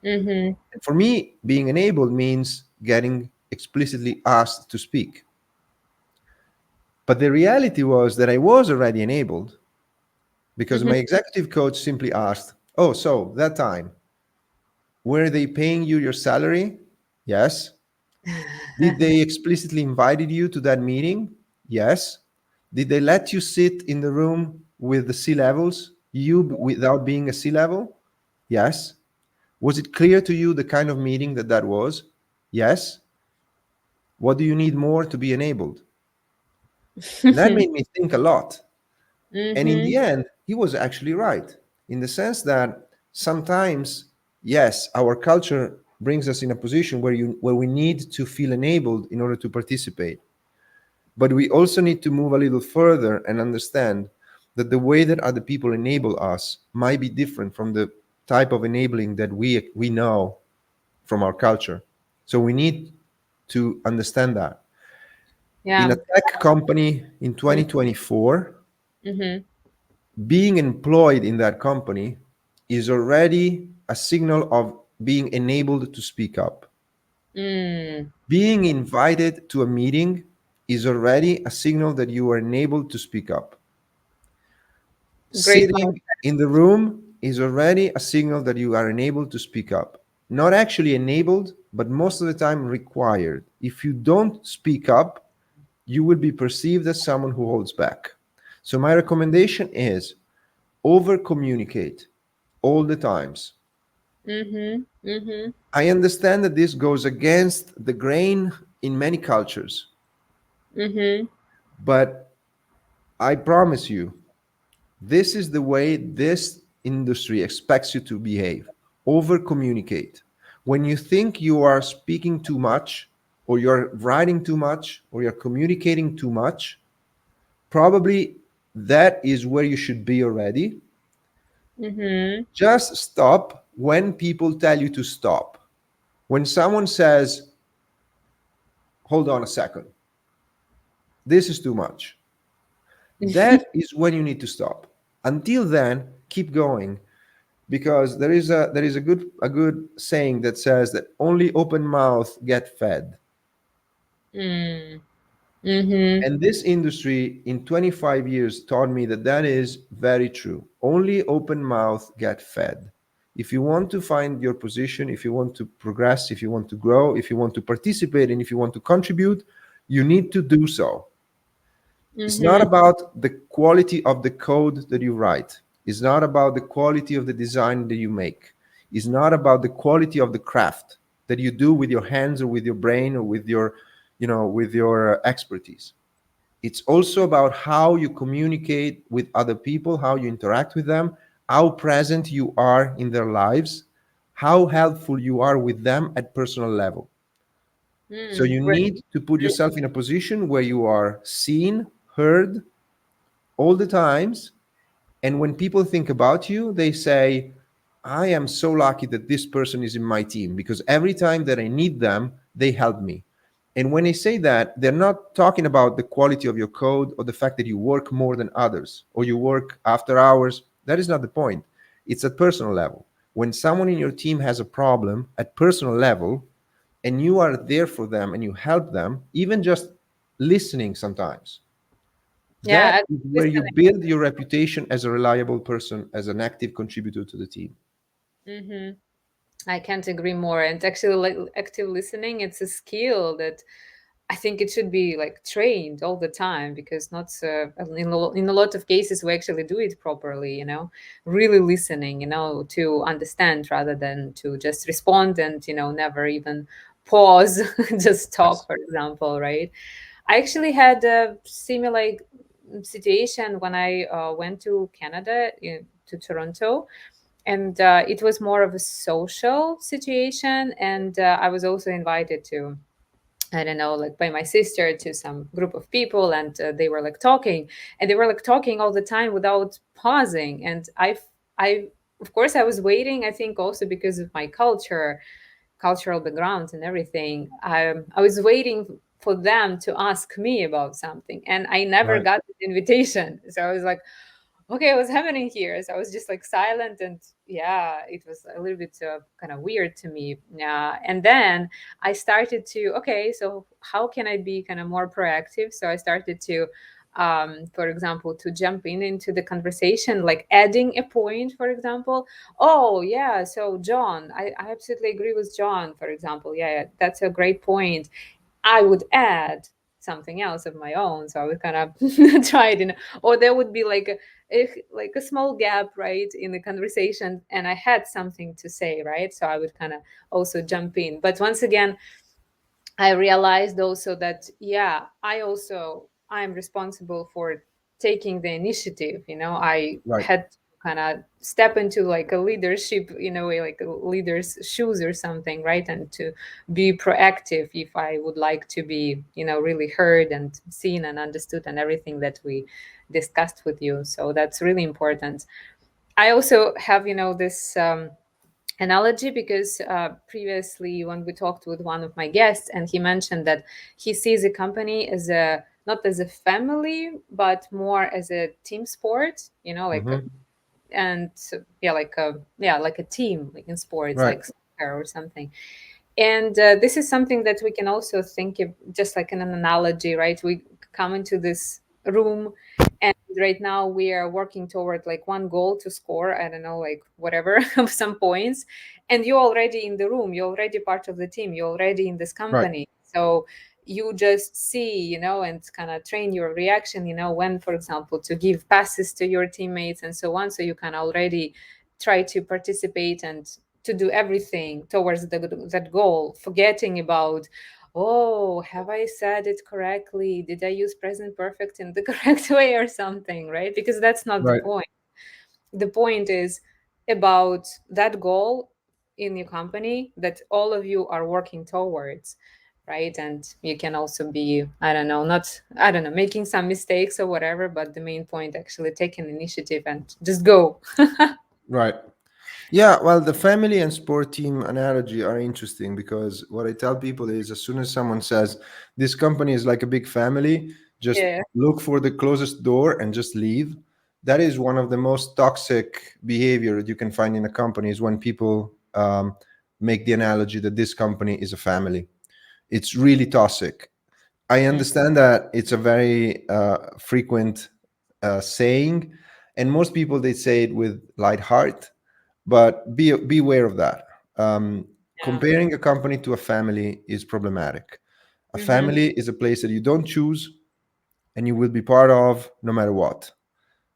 Mhm. And for me, being enabled means getting explicitly asked to speak. But the reality was that I was already enabled because Mhm. my executive coach simply asked, "Oh, so that time, were they paying you your salary?" Yes. Did they explicitly invited you to that meeting? Yes. Did they let you sit in the room with the C levels, without being a C level? Yes. Was it clear to you the kind of meeting that that was? Yes. What do you need more to be enabled? And that made me think a lot. And in Mhm. the end, he was actually right in the sense that sometimes, yes, our culture brings us in a position where we need to feel enabled in order to participate. But we also need to move a little further and understand that the way that other people enable us might be different from the type of enabling that we know from our culture. So we need to understand that. In Yeah. a tech company in Mm. 2024, Mhm. being employed in that company is already a signal of being enabled to speak up. Mm. Being invited to a meeting is already a signal that you are enabled to speak up. Great point. Sitting in the room is already a signal that you are enabled to speak up. Not actually enabled, but most of the time required. If you don't speak up, you will be perceived as someone who holds back. So, my recommendation is over communicate all the times. Mhm. Mhm. I understand that this goes against the grain in many cultures, Mhm. but I promise you, this is the way this industry expects you to behave. Over communicate. When you think you are speaking too much, or you're writing too much, or you're communicating too much, probably that is where you should be already. Mhm. Just stop when people tell you to stop. When someone says, hold on a second, this is too much, that is when you need to stop. Until then, keep going because there is a good saying that says that only open mouth get fed. Mm. Mhm. And this industry in 25 years taught me that that is very true. Only open mouth get fed. If you want to find your position, if you want to progress, if you want to grow, if you want to participate, and if you want to contribute, you need to do so. It's not Mhm. about the quality of the code that you write. It's not about the quality of the design that you make. It's not about the quality of the craft that you do with your hands or with your brain or with your expertise. It's also about how you communicate with other people, how you interact with them, how present you are in their lives, how helpful you are with them at personal level. So Mm. you Great. need to put yourself in a position where you are seen, heard all the times, and when people think about you, they say, I am so lucky that this person is in my team because every time that I need them, they help me. And when they say that, they're not talking about the quality of your code or the fact that you work more than others or you work after hours. That is not the point. It's at personal level. When someone in your team has a problem at personal level and you are there for them and you help them, even just listening sometimes, Yeah. that is where you build your reputation as a reliable person, as an active contributor to the team. Mhm. I can't agree more. And actually, like active listening, it's a skill that I think it should be like trained all the time because not in a lot of cases we actually do it properly. Really listening, to understand rather than to just respond and never even pause, just talk, Yes. for example, right? I actually had a similar. situation when I went to Canada, to Toronto, and it was more of a social situation, and I was also invited to, I don't know, like by my sister, to some group of people, and they were like talking, and they were like talking all the time without pausing. And I, of course, I was waiting. I think also because of my cultural background and everything. I was waiting for them to ask me about something, and I never Right. got the invitation. So I was like, okay, what's happening here? So I was just like silent, and yeah, it was a little bit kind of weird to me. Yeah, and then I started to, okay, so how can I be kind of more proactive? So I started to, for example, to jump in into the conversation, like adding a point, for example. Oh yeah, so John, I absolutely agree with John, for example. Yeah, yeah, that's a great point. I would add something else of my own. So I would kind of try it in, or there would be like like a small gap, right, in the conversation, and I had something to say, right? So I would kind of also jump in. But once again, I realized also that, yeah, I'm responsible for taking the initiative. I Right. had to kind of step into like a leadership, like a leader's shoes or something, right? And to be proactive if I would like to be, really heard and seen and understood, and everything that we discussed with you. So that's really important. I also have, this analogy, because previously when we talked with one of my guests, and he mentioned that he sees a company as a, not as a family, but more as a team sport, like a, Hmm. and yeah, like a team, like in sports, Right. like soccer or something. And this is something that we can also think of, just like in an analogy, right? We come into this room, and right now we are working toward like one goal to score, I don't know, like whatever, of some points. And you're already in the room, you're already part of the team, you're already in this Right. company. So you just see, and kind of train your reaction, when, for example, to give passes to your teammates and so on. So you can already try to participate and to do everything towards that goal, forgetting about, oh, have I said it correctly? Did I use present perfect in the correct way or something, right? Because that's not the Right. point. The point is about that goal in your company that all of you are working towards, right? And you can also be, I don't know, not, I don't know, making some mistakes or whatever, but the main point, actually taking initiative and just go. Right. Yeah, well, the family and sport team analogy are interesting because what I tell people is as soon as someone says this company is like a big family, just Yeah. look for the closest door and just leave. That is one of the most toxic behavior you can find in a company is when people make the analogy that this company is a family. It's really toxic. I Mm, understand that it's a very frequent saying, and most people they say it with light heart, but be aware of that. Um, yeah. Comparing a company to a family is problematic. A Mm-hmm. family is a place that you don't choose and you will be part of no matter what.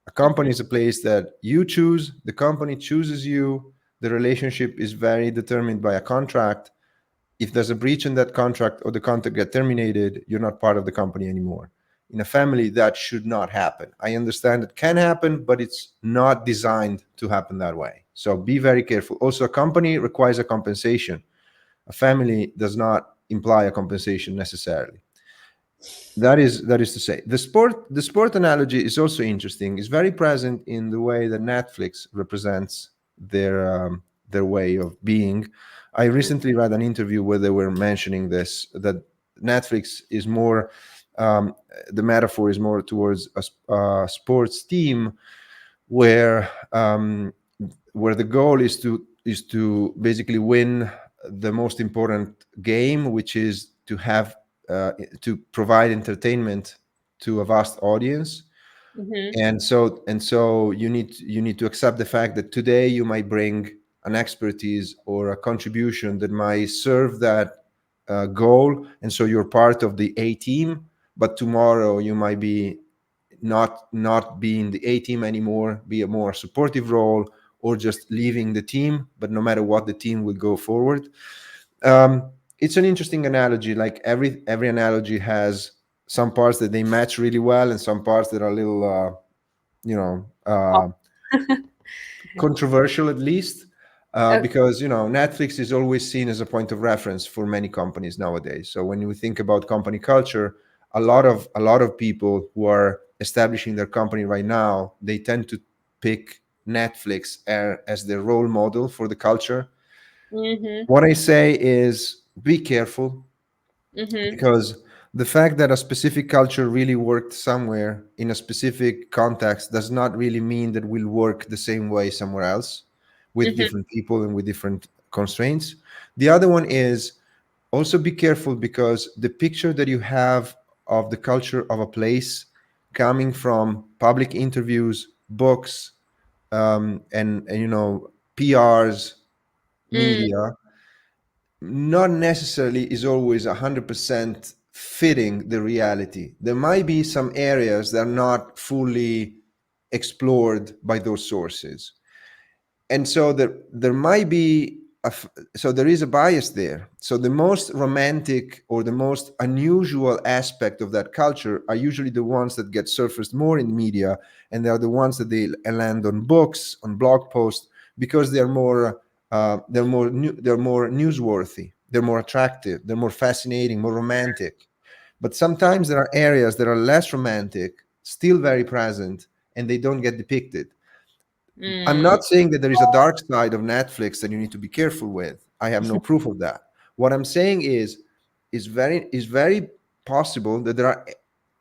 A company Mm-hmm. is a place that you choose, the company chooses you, the relationship is very determined by a contract. If there's a breach in that contract or the contract get terminated, you're not part of the company anymore. In a family, that should not happen. I understand it can happen, but it's not designed to happen that way. So be very careful. Also, a company requires a compensation. A family does not imply a compensation necessarily. That is to say, the sport analogy is also interesting. It's very present in the way that Netflix represents their way of being. I recently read an interview where they were mentioning this, that Netflix is more, the metaphor is more towards a sports team where the goal is to basically win the most important game, which is to provide entertainment to a vast audience. Mm-hmm. And so you need to accept the fact that today you might bring an expertise or a contribution that might serve that goal, and so you're part of the A team. But tomorrow you might be not being the A team anymore, be a more supportive role, or just leaving the team. But no matter what, the team will go forward. It's an interesting analogy. Like every analogy has some parts that they match really well, and some parts that are a little, you know, Oh, controversial at least. okay. Because Netflix is always seen as a point of reference for many companies nowadays. So when you think about company culture, a lot of people who are establishing their company right now, they tend to pick Netflix as their role model for the culture. Mm-hmm. What I say is be careful, Mm-hmm. because the fact that a specific culture really worked somewhere in a specific context does not really mean that will work the same way somewhere else, with Mm-hmm. different people and with different constraints. The other one is also be careful, because the picture that you have of the culture of a place coming from public interviews, books, and PRs, Mm, media, not necessarily is always 100% fitting the reality. There might be some areas that are not fully explored by those sources, and so there might be so there is a bias there. So the most romantic or the most unusual aspect of that culture are usually the ones that get surfaced more in media, and they are the ones that they land on books, on blog posts, because they're more newsworthy, they're more attractive, they're more fascinating, more romantic. But sometimes there are areas that are less romantic, still very present, and they don't get depicted. I'm mm, not saying that there is a dark side of Netflix that you need to be careful with. I have no proof of that. What I'm saying is very possible that there are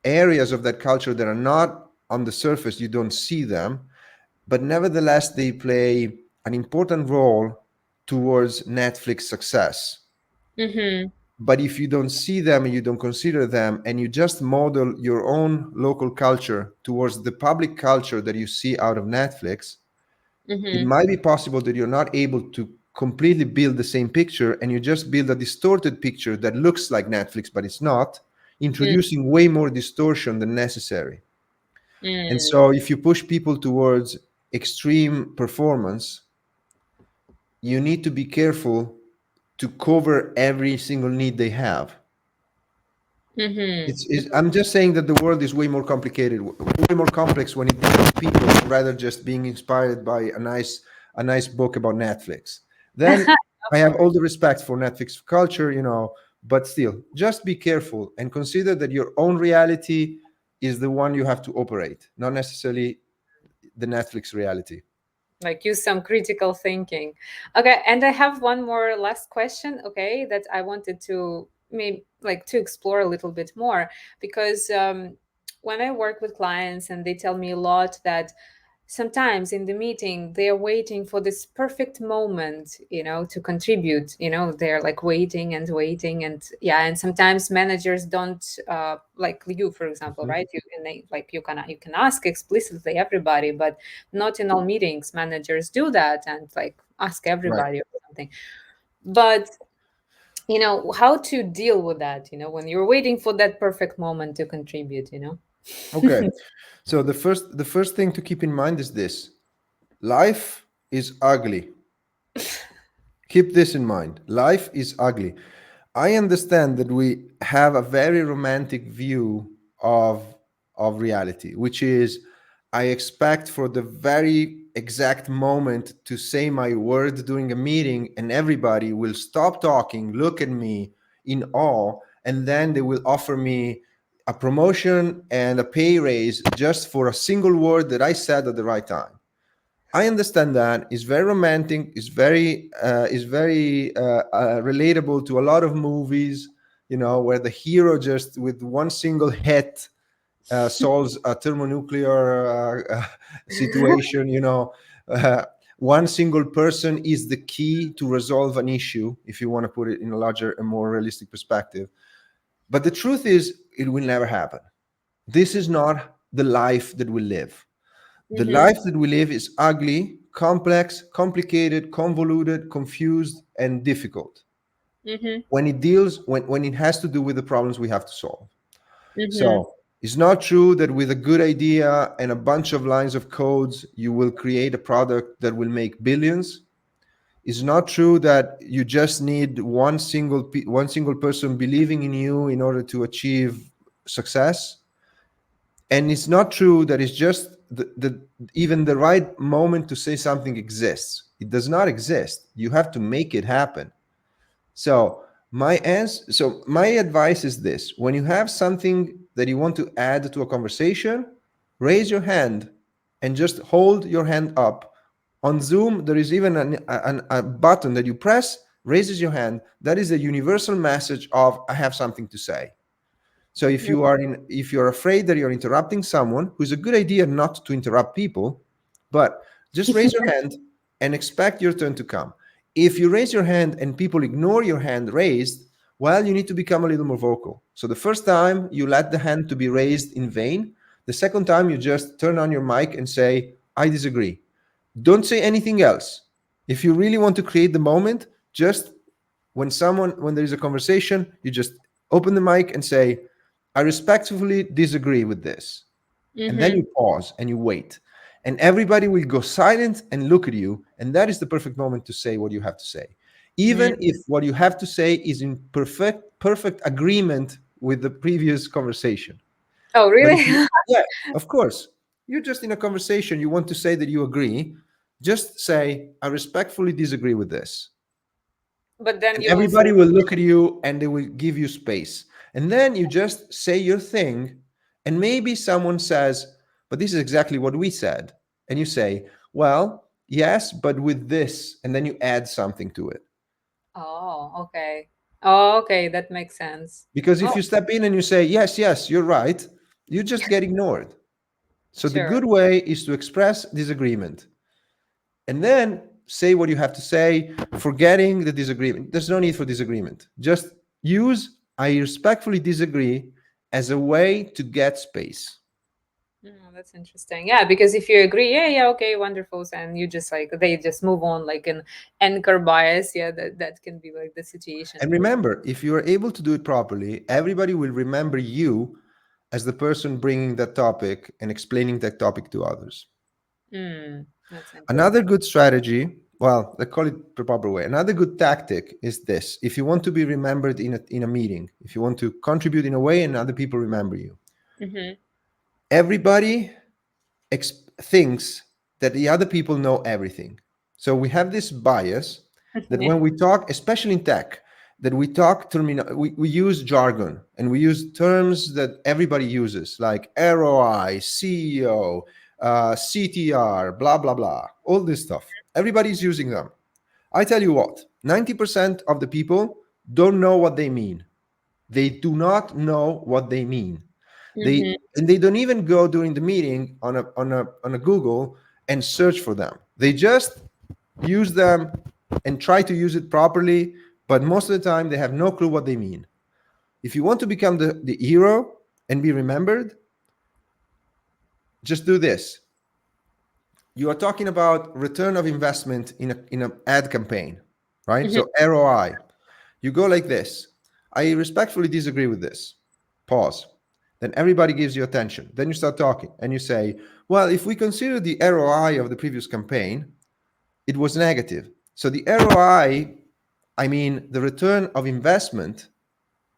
areas of that culture that are not on the surface, you don't see them, but nevertheless they play an important role towards Netflix success. mm-hmm. But if you don't see them and you don't consider them, and you just model your own local culture towards the public culture that you see out of Netflix, it Mm-hmm. might be possible that you're not able to completely build the same picture, and you just build a distorted picture that looks like Netflix, but it's not, Mm, introducing way more distortion than necessary. And mm, so, if you push people towards extreme performance, you need to be careful to cover every single need they have. mm-hmm. I'm just saying that the world is way more complicated, way more complex when it deals with people, rather just being inspired by a nice book about Netflix. Then Of I have course. all the respect for Netflix culture, but still, just be careful and consider that your own reality is the one you have to operate, not necessarily the Netflix reality. Like use some critical thinking. Okay, and I have one more last question, okay, that I wanted to maybe like to explore a little bit more because when I work with clients and they tell me a lot that sometimes in the meeting they're waiting for this perfect moment, to contribute. They're like waiting and waiting, and yeah, and sometimes managers don't like you, for example, Mhm. right? You can ask explicitly everybody, but not in all meetings managers do that and like ask Right. everybody or something. But how to deal with that, when you're waiting for that perfect moment to contribute. Okay. So the first thing to keep in mind is this: life is ugly. Keep this in mind. Life is ugly. I understand that we have a very romantic view of reality, which is I expect for the very exact moment to say my word during a meeting, and everybody will stop talking, look at me in awe, and then they will offer me a promotion and a pay raise just for a single word that I said at the right time. I understand that it's very romantic. It's very relatable to a lot of movies. Where the hero just with one single hit solves a thermonuclear situation. Uh, One single person is the key to resolve an issue. If you want to put it in a larger and more realistic perspective, but the truth is, it will never happen. This is not the life that we live. The Mm-hmm. life that we live is ugly, complex, complicated, convoluted, confused, and difficult Mm-hmm. when it has to do with the problems we have to solve. Mm-hmm. So it's not true that with a good idea and a bunch of lines of codes, you will create a product that will make billions. It's not true that you just need one single person believing in you in order to achieve success. And it's not true that it's just even the right moment to say something exists. It does not exist. You have to make it happen. So my advice is this: when you have something that you want to add to a conversation, raise your hand and just hold your hand up. On Zoom, there is even a button that you press, raises your hand. That is a universal message of I have something to say. So if you're afraid that you're interrupting someone, who's a good idea not to interrupt people, but just raise your hand and expect your turn to come. If you raise your hand and people ignore your hand raised, well, you need to become a little more vocal. So the first time you let the hand to be raised in vain. The second time you just turn on your mic and say, I disagree. Don't say anything else. If you really want to create the moment, just when there is a conversation, you just open the mic and say, I respectfully disagree with this. And then Mm-hmm. you pause and you wait. And everybody will go silent and look at you. And that is the perfect moment to say what you have to say. Even if what you have to say is in perfect agreement with the previous conversation. Oh, But if really? you, yeah, of course, you're just in a conversation, you want to say that you agree, just say, I respectfully disagree with this. But then And you will say, everybody will look at you and they will give you space. And then you just say your thing. And maybe someone says, but this is exactly what we said. And you say, well, yes, but with this. And then you add something to it. oh, okay. Oh, okay, that makes sense. Because if Oh, you step in and you say, yes, yes, you're right, you just get ignored. So the sure. good way is to express disagreement and then say what you have to say, forgetting the disagreement. There's no need for disagreement. Just use I respectfully disagree as a way to get space. That's interesting. Yeah, because if you agree, yeah, yeah, okay, wonderful, and you just like they just move on like an anchor bias. Yeah, that can be like the situation. And remember, if you are able to do it properly, everybody will remember you as the person bringing that topic and explaining that topic to others. That's interesting. Another good strategy, well, let's call it the proper way. Another good tactic is this: if you want to be remembered in a meeting, if you want to contribute in a way and other people remember you, Mm-hmm. everybody thinks that the other people know everything. So we have this bias that Yeah. when we talk, especially in tech, that we talk we use jargon and we use terms that everybody uses, like ROI, CEO, CTR, blah blah blah, all this stuff. Everybody's using them. I tell you what, 90% of the people don't know what they mean. They do not know what they mean. Mm-hmm. They don't even go during the meeting on a Google and search for them. They just use them and try to use it properly, but most of the time they have no clue what they mean. If you want to become the hero and be remembered, just do this. You are talking about return of investment in an ad campaign, right? Mm-hmm. So ROI. You go like this. I respectfully disagree with this. Pause. Then everybody gives you attention. Then you start talking and you say, well, if we consider the ROI of the previous campaign, it was negative. So the ROI, I mean, the return of investment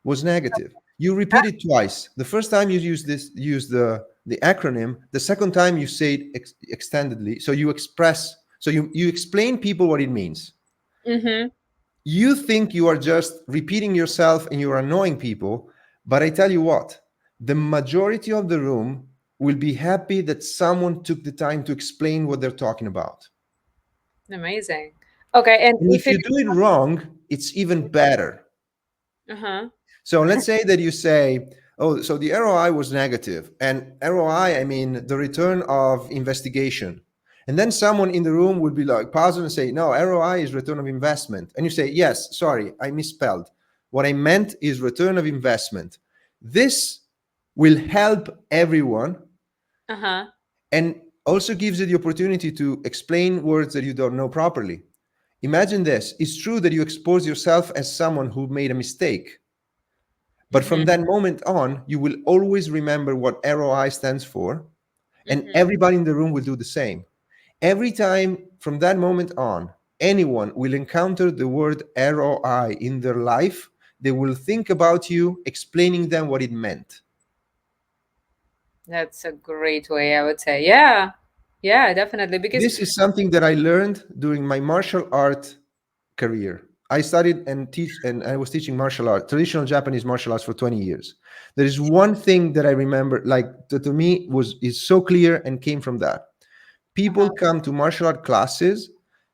was negative. You repeat it twice. The first time you use the acronym. The second time you say it extendedly. So you explain people what it means. Mm-hmm. You think you are just repeating yourself and you're annoying people, but I tell you what, the majority of the room will be happy that someone took the time to explain what they're talking about. Amazing. Okay, and And if if it. you do it wrong, it's even better. Uh-huh. So let's say that you say, oh, so the ROI was negative. And ROI, I mean the return of investigation. And then someone in the room would be like, pause and say, no, ROI is return of investment. And you say, yes, sorry, I misspelled. What I meant is return of investment. This will help everyone Uh-huh. and also gives you the opportunity to explain words that you don't know properly. Imagine this: it's true that you expose yourself as someone who made a mistake. But Mm-hmm. from that moment on, you will always remember what ROI stands for, and Mm-hmm. everybody in the room will do the same. Every time from that moment on, anyone will encounter the word ROI in their life, they will think about you explaining them what it meant. That's a great way, I would say. Yeah. Yeah, definitely. Because This is something that I learned during my martial art career. I studied and teach, and I was teaching martial art, traditional Japanese martial arts for 20 years. There is one thing that I remember, like to me was is so clear and came from that. People uh-huh. come to martial art classes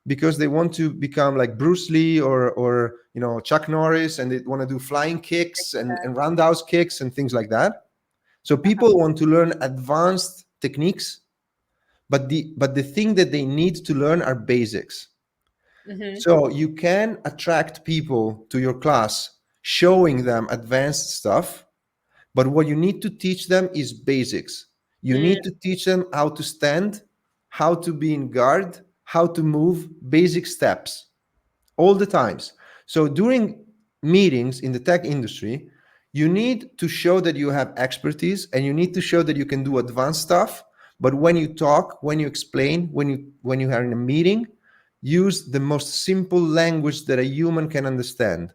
because they want to become like Bruce Lee or Chuck Norris, and they want to do flying kicks and roundhouse kicks and things like that. So people want to learn advanced techniques, but the thing that they need to learn are basics. Mm-hmm. So you can attract people to your class showing them advanced stuff, but what you need to teach them is basics. You Mm, need to teach them how to stand, how to be in guard, how to move, basic steps all the times. So during meetings in the tech industry, you need to show that you have expertise and you need to show that you can do advanced stuff. But when you talk, when you explain, when you are in a meeting, use the most simple language that a human can understand.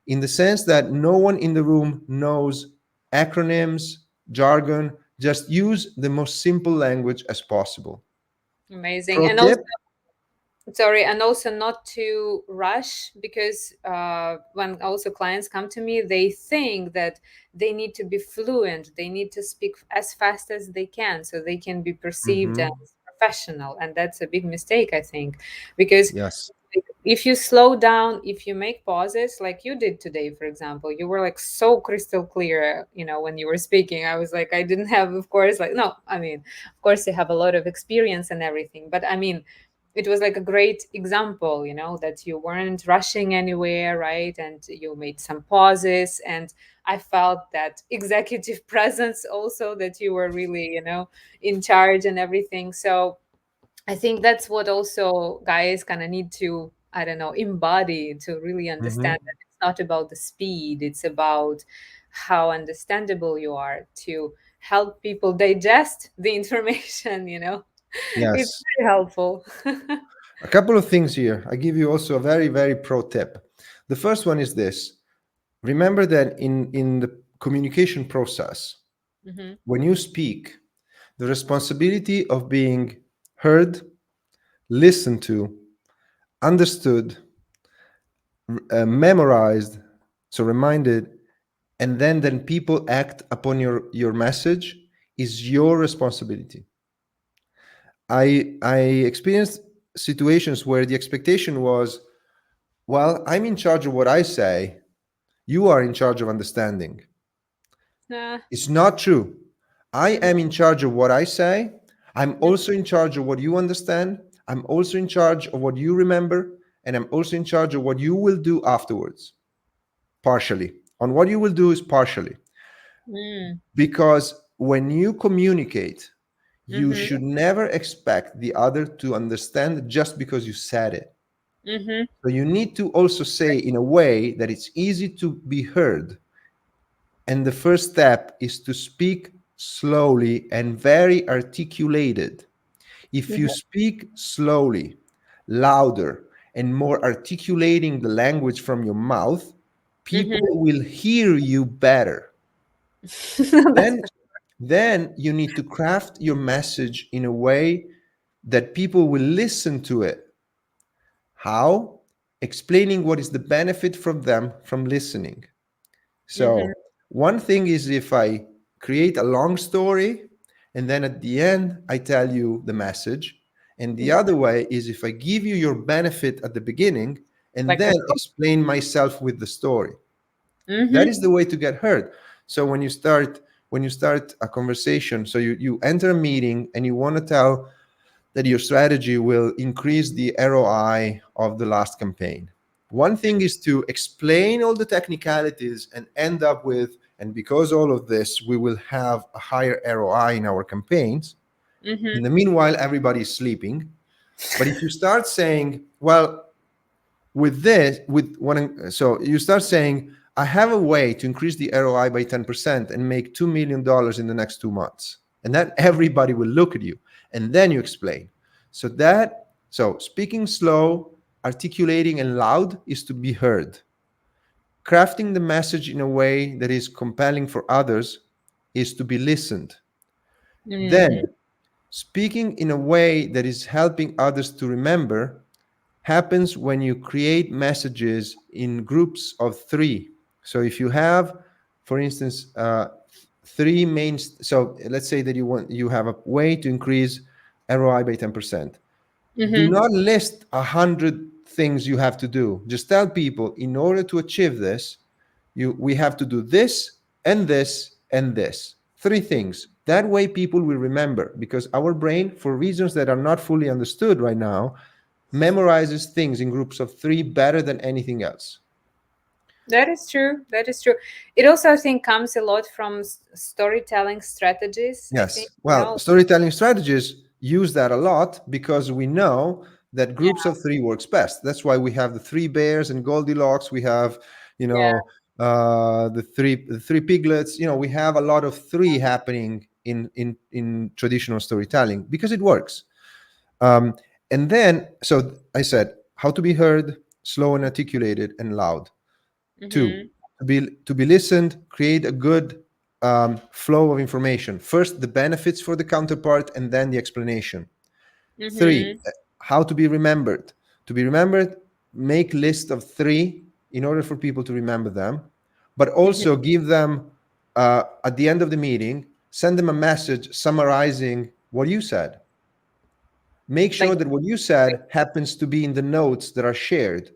In the sense that no one in the room knows acronyms, jargon, just use the most simple language as possible. amazing. Pro And also, tip. sorry, and also not to rush, because when also clients come to me, they think that they need to be fluent, they need to speak as fast as they can so they can be perceived as Mhm. professional, and that's a big mistake, I think, because Yes. if you slow down, if you make pauses like you did today, for example, you were like so crystal clear, when you were speaking. I was like, I didn't have, of course, like, no, I mean, of course you have a lot of experience and everything, but I mean, it was like a great example, that you weren't rushing anywhere, right? And you made some pauses, and I felt that executive presence also, that you were really, in charge and everything. So I think that's what also guys kind of need to, I don't know, embody to really understand Mhm. that it's not about the speed, it's about how understandable you are to help people digest the information, It's Yes. very helpful. A couple of things here. I give you also a very, very pro tip. The first one is this. Remember that in the communication process, Hmm. when you speak, the responsibility of being heard, listened to, understood, memorized, so reminded, and then people act upon your message is your responsibility. I experienced situations where the expectation was, well, I'm in charge of what I say. You are in charge of understanding. Uh, It's not true. I mhm, am in charge of what I say. I'm also in charge of what you understand. I'm also in charge of what you remember. And I'm also in charge of what you will do afterwards, partially. On what you will do is partially. mm, Because when you communicate, you mhm, should never expect the other to understand just because you said it. mhm, So you need to also say in a way that it's easy to be heard. And the first step is to speak slowly and very articulated. If you mhm, speak slowly, louder, and more articulating the language from your mouth, mhm. people will hear you better. That's Then, then you need to craft your message in a way that people will listen to it. How? Explaining what is the benefit from them from listening. mhm, So, one thing is if I create a long story and then at the end I tell you the message. And the mhm. other way is if I give you your benefit at the beginning and Like a then explain myself with the story. That mhm, is the way to get heard. So when you start a conversation, so you enter a meeting and you want to tell that your strategy will increase the ROI of the last campaign. One thing is to explain all the technicalities and end up with, and because all of this, we will have a higher ROI in our campaigns. In mhm, the meanwhile, everybody is sleeping. But if you start saying, well, with this, with one, so you start saying, I have a way to increase the ROI by 10% and make $2 million in the next 2 months. And then everybody will look at you. And then you explain. So speaking slow, articulating and loud is to be heard. Crafting the message in a way that is compelling for others is to be listened. Hmm. Then, speaking in a way that is helping others to remember happens when you create messages in groups of three. So if you have, for instance, three main. So let's say that you have a way to increase ROI by 10%. Do Hmm. not list 100 things you have to do. Just tell people, in order to achieve this, we have to do this and this and this. Three things. That way people will remember, because our brain, for reasons that are not fully understood right now, memorizes things in groups of three better than anything else. That is true. That is true. It also, I think, comes a lot from storytelling strategies. I think, Yes. Well, storytelling strategies use that a lot because we know that yeah, groups of three works best. That's why we have the three bears and Goldilocks. We have, you yeah. know, the three piglets. We have a lot of three happening in traditional storytelling because it works. Um, and then, so I said, how to be heard, slow and articulated, and loud. Two, Mm-hmm. to be listened, create a good flow of information. First, the benefits for the counterpart, and then the explanation. Three, Mm-hmm. how to be remembered. To be remembered, make list of three in order for people to remember them, but Mm-hmm. also give them at the end of the meeting, send them a message summarizing what you said. Make Like, sure that what you said happens to be in the notes that are shared.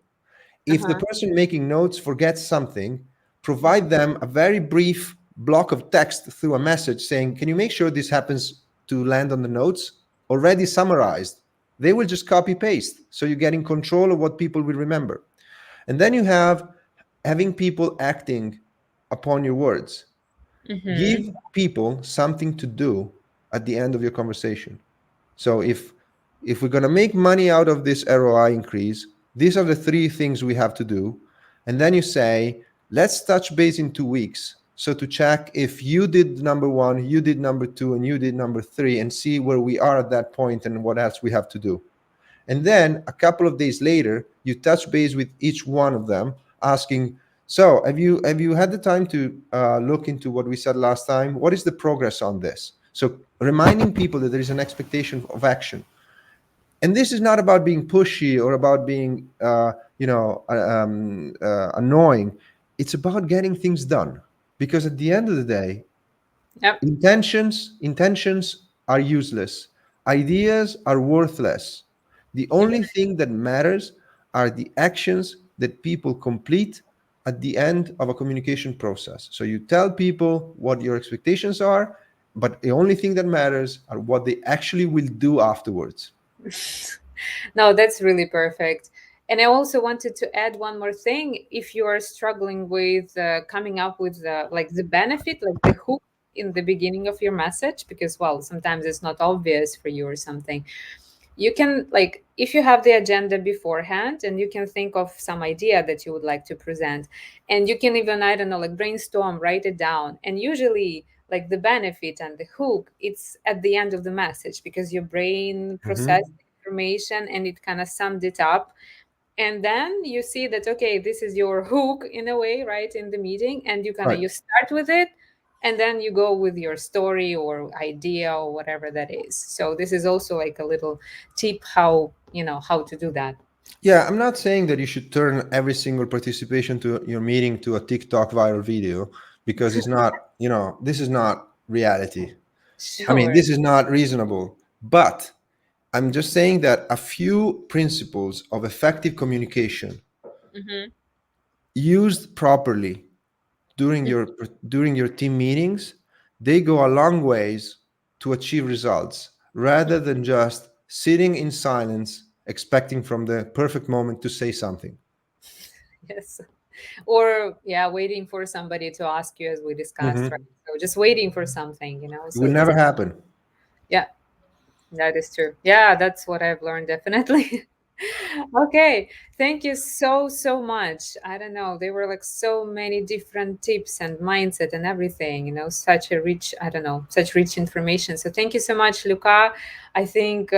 If the uh-huh. person making notes forgets something, provide them a very brief block of text through a message saying, can you make sure this happens to land on the notes? Already summarized. They will just copy paste. So you get in control of what people will remember. And then you have having people acting upon your words. Give Mm-hmm. people something to do at the end of your conversation. So if we're going to make money out of this ROI increase, these are the three things we have to do. And then you say, let's touch base in 2 weeks. So to check if you did number one, you did number two, and you did number three, and see where we are at that point and what else we have to do. And then a couple of days later, you touch base with each one of them, asking, so have you had the time to look into what we said last time? What is the progress on this? So reminding people that there is an expectation of action. And this is not about being pushy or about being annoying. It's about getting things done, because at the end of the day, Yep. intentions are useless. Ideas are worthless. The only thing that matters are the actions that people complete at the end of a communication process. So you tell people what your expectations are, but the only thing that matters are what they actually will do afterwards. No, that's really perfect. And I also wanted to add one more thing. If you are struggling with coming up with like the benefit, like the hook in the beginning of your message, because well, sometimes it's not obvious for you or something, you can, like, if you have the agenda beforehand and you can think of some idea that you would like to present, and you can even, I don't know, like brainstorm, write it down, and usually like the benefit and the hook, it's at the end of the message because your brain processed Mhm. information and it kind of summed it up. And then you see that, okay, this is your hook in a way, right, in the meeting, and you kind of Right. you start with it, and then you go with your story or idea or whatever that is. So this is also like a little tip how, how to do that. Yeah, I'm not saying that you should turn every single participation to your meeting to a TikTok viral video, because it's not, this is not reality. I mean, Sure. this is not reasonable. But I'm just saying that a few principles of effective communication Hmm. used properly during your team meetings, they go a long ways to achieve results, rather than just sitting in silence expecting from the perfect moment to say something. Yes. Or yeah, waiting for somebody to ask you, as we discussed, right? Mhm. So just waiting for something, It so will it never doesn't. happen. Yeah, that is true. Yeah, that's what I've learned, definitely. Okay, thank you so much. I don't know, there were like so many different tips and mindset and everything, such a rich, I don't know, such rich information. So thank you so much, Luca. I think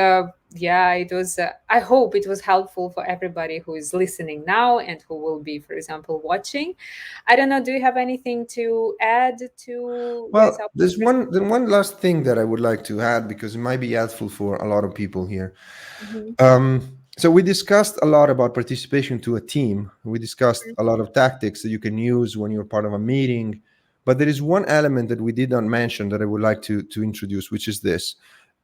yeah, it was I hope it was helpful for everybody who is listening now and who will be, for example, watching. I don't know, do you have anything to add to, yes, Well, our there's one last thing that I would like to add because it might be helpful for a lot of people here. Mhm, So we discussed a lot about participation to a team. We discussed a lot of tactics that you can use when you're part of a meeting. But there is one element that we did not mention that I would like to introduce, which is this: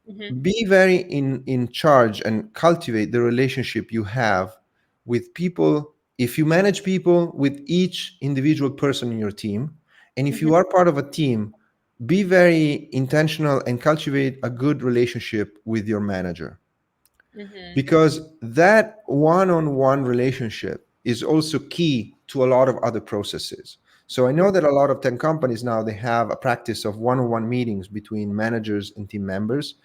mhm, be very in charge and cultivate the relationship you have with people. If you manage people, with each individual person in your team, and if mhm, you are part of a team, be very intentional and cultivate a good relationship with your manager, mhm, because that one-on-one relationship is also key to a lot of other processes. So I know that a lot of tech companies now, they have a practice of one-on-one meetings between managers and team members.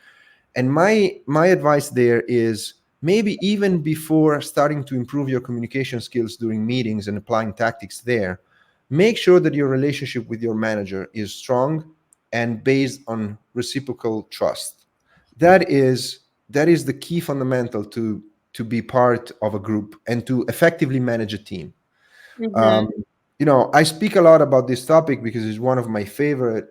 And my advice there is, maybe even before starting to improve your communication skills during meetings and applying tactics there, make sure that your relationship with your manager is strong and based on reciprocal trust. That is the key fundamental to be part of a group and to effectively manage a team. mhm. um, I speak a lot about this topic because it's one of my favorite,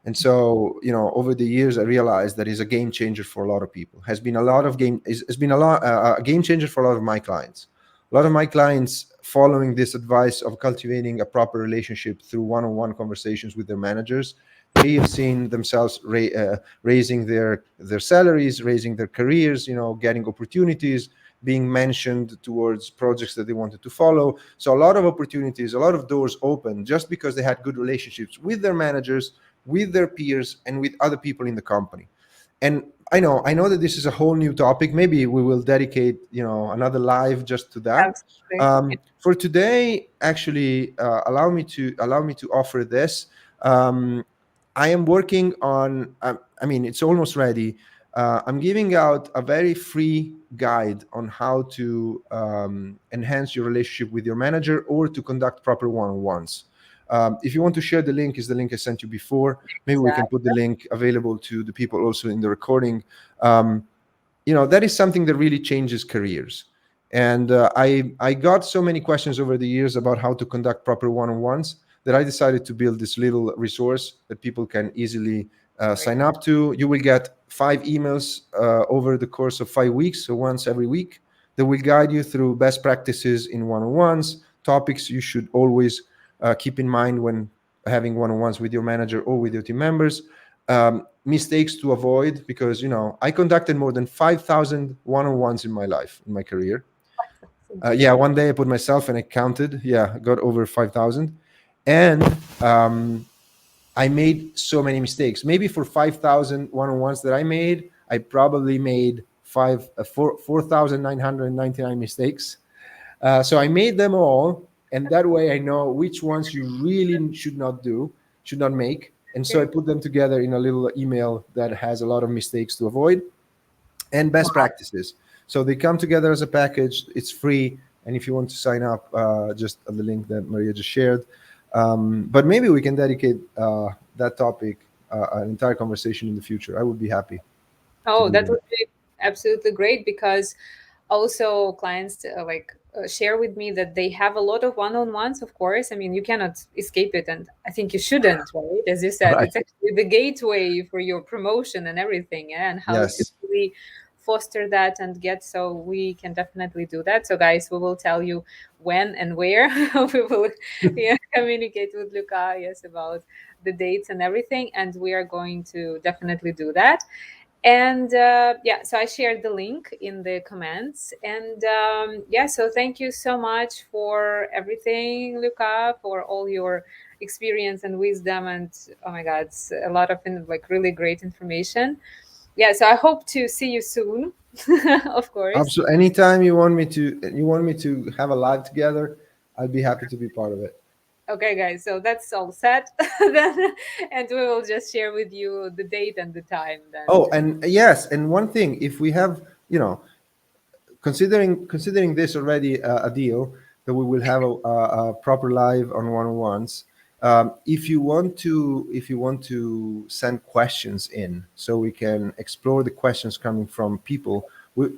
and so over the years I realized that it's a game changer for a lot of people. Has been a lot of game has been a game changer for a lot of my clients. A lot of my clients, following this advice of cultivating a proper relationship through one-on-one conversations with their managers, they have seen themselves raising their salaries, raising their careers, getting opportunities, being mentioned towards projects that they wanted to follow. So a lot of opportunities, a lot of doors open just because they had good relationships with their managers, with their peers, and with other people in the company. And I know that this is a whole new topic. Maybe we will dedicate, another live just to that. Absolutely. For today, actually, allow me to offer this. Um, I am working on. I mean, it's almost ready. I'm giving out a very free guide on how to enhance your relationship with your manager or to conduct proper one-on-ones. If you want to share the link, is the link I sent you before. Maybe we can put the link available to the people also in the recording. Um, that is something that really changes careers. And I got so many questions over the years about how to conduct proper one-on-ones that I decided to build this little resource that people can easily Great. sign up to. You will get 5 emails over the course of 5 weeks, so once every week, that will guide you through best practices in one-on-ones, topics you should always keep in mind when having one-on-ones with your manager or with your team members, mistakes to avoid, because I conducted more than 5,000 one-on-ones in my life, in my career. Yeah, one day I put myself and I counted. Yeah, I got over 5,000, and I made so many mistakes. Maybe for 5,000 one-on-ones that I made, I probably made 4,999 mistakes. So I made them all, and that way I know which ones you really should not make. And so I put them together in a little email that has a lot of mistakes to avoid and best Wow. practices. So they come together as a package. It's free, and if you want to sign up, just at the link that Maria just shared. But maybe we can dedicate that topic an entire conversation in the future. I would be happy to Oh, do that that. would be absolutely great because also clients share with me that they have a lot of one-on-ones, of course. I mean, you cannot escape it, and I think you shouldn't, right? As you said, Right. it's actually the gateway for your promotion and everything, yeah, and how to Yes. really foster that and get, so we can definitely do that. So guys, we will tell you when and where we will, yeah, communicate with Luca, yes, about the dates and everything, and we are going to definitely do that. And yeah, so I shared the link in the comments. And yeah, so thank you so much for everything, Luca, for all your experience and wisdom. And oh my God, it's a lot of like really great information. Yeah, so I hope to see you soon, of course. Absolutely. Anytime you want me to have a live together, I'd be happy to be part of it. Okay, guys, so that's all set then, and we will just share with you the date and the time then. Oh, and yes, and one thing, if we have, you know, considering this already a deal that we will have a proper live on one-on-ones. If you want to send questions in, so we can explore the questions coming from people,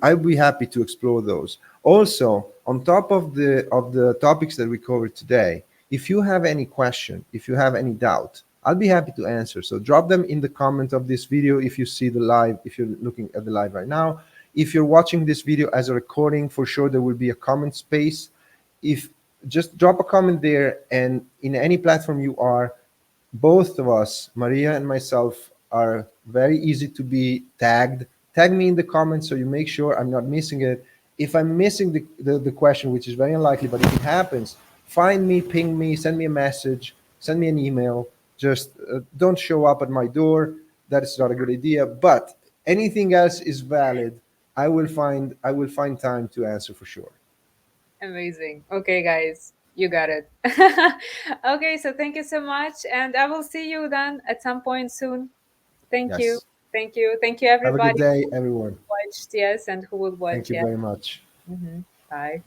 I'd be happy to explore those. Also, on top of the topics that we covered today, if you have any question, if you have any doubt, I'll be happy to answer. So drop them in the comment of this video if you see the live, if you're looking at the live right now. If you're watching this video as a recording, for sure there will be a comment space. If Just drop a comment there, and in any platform you are, both of us, Maria and myself, are very easy to be tagged. Tag me in the comments so you make sure I'm not missing it. If I'm missing the question, which is very unlikely, but if it happens, find me, ping me, send me a message, send me an email. Just don't show up at my door. That is not a good idea. But anything else is valid. I will find time to answer for sure. Amazing. Okay, guys, you got it. Okay, so thank you so much, and I will see you then at some point soon. Thank you. Yes. Thank you. Thank you, Have a good everybody day, who everyone. watched, yes, and who will Thank watch, you yeah. very much. Bye.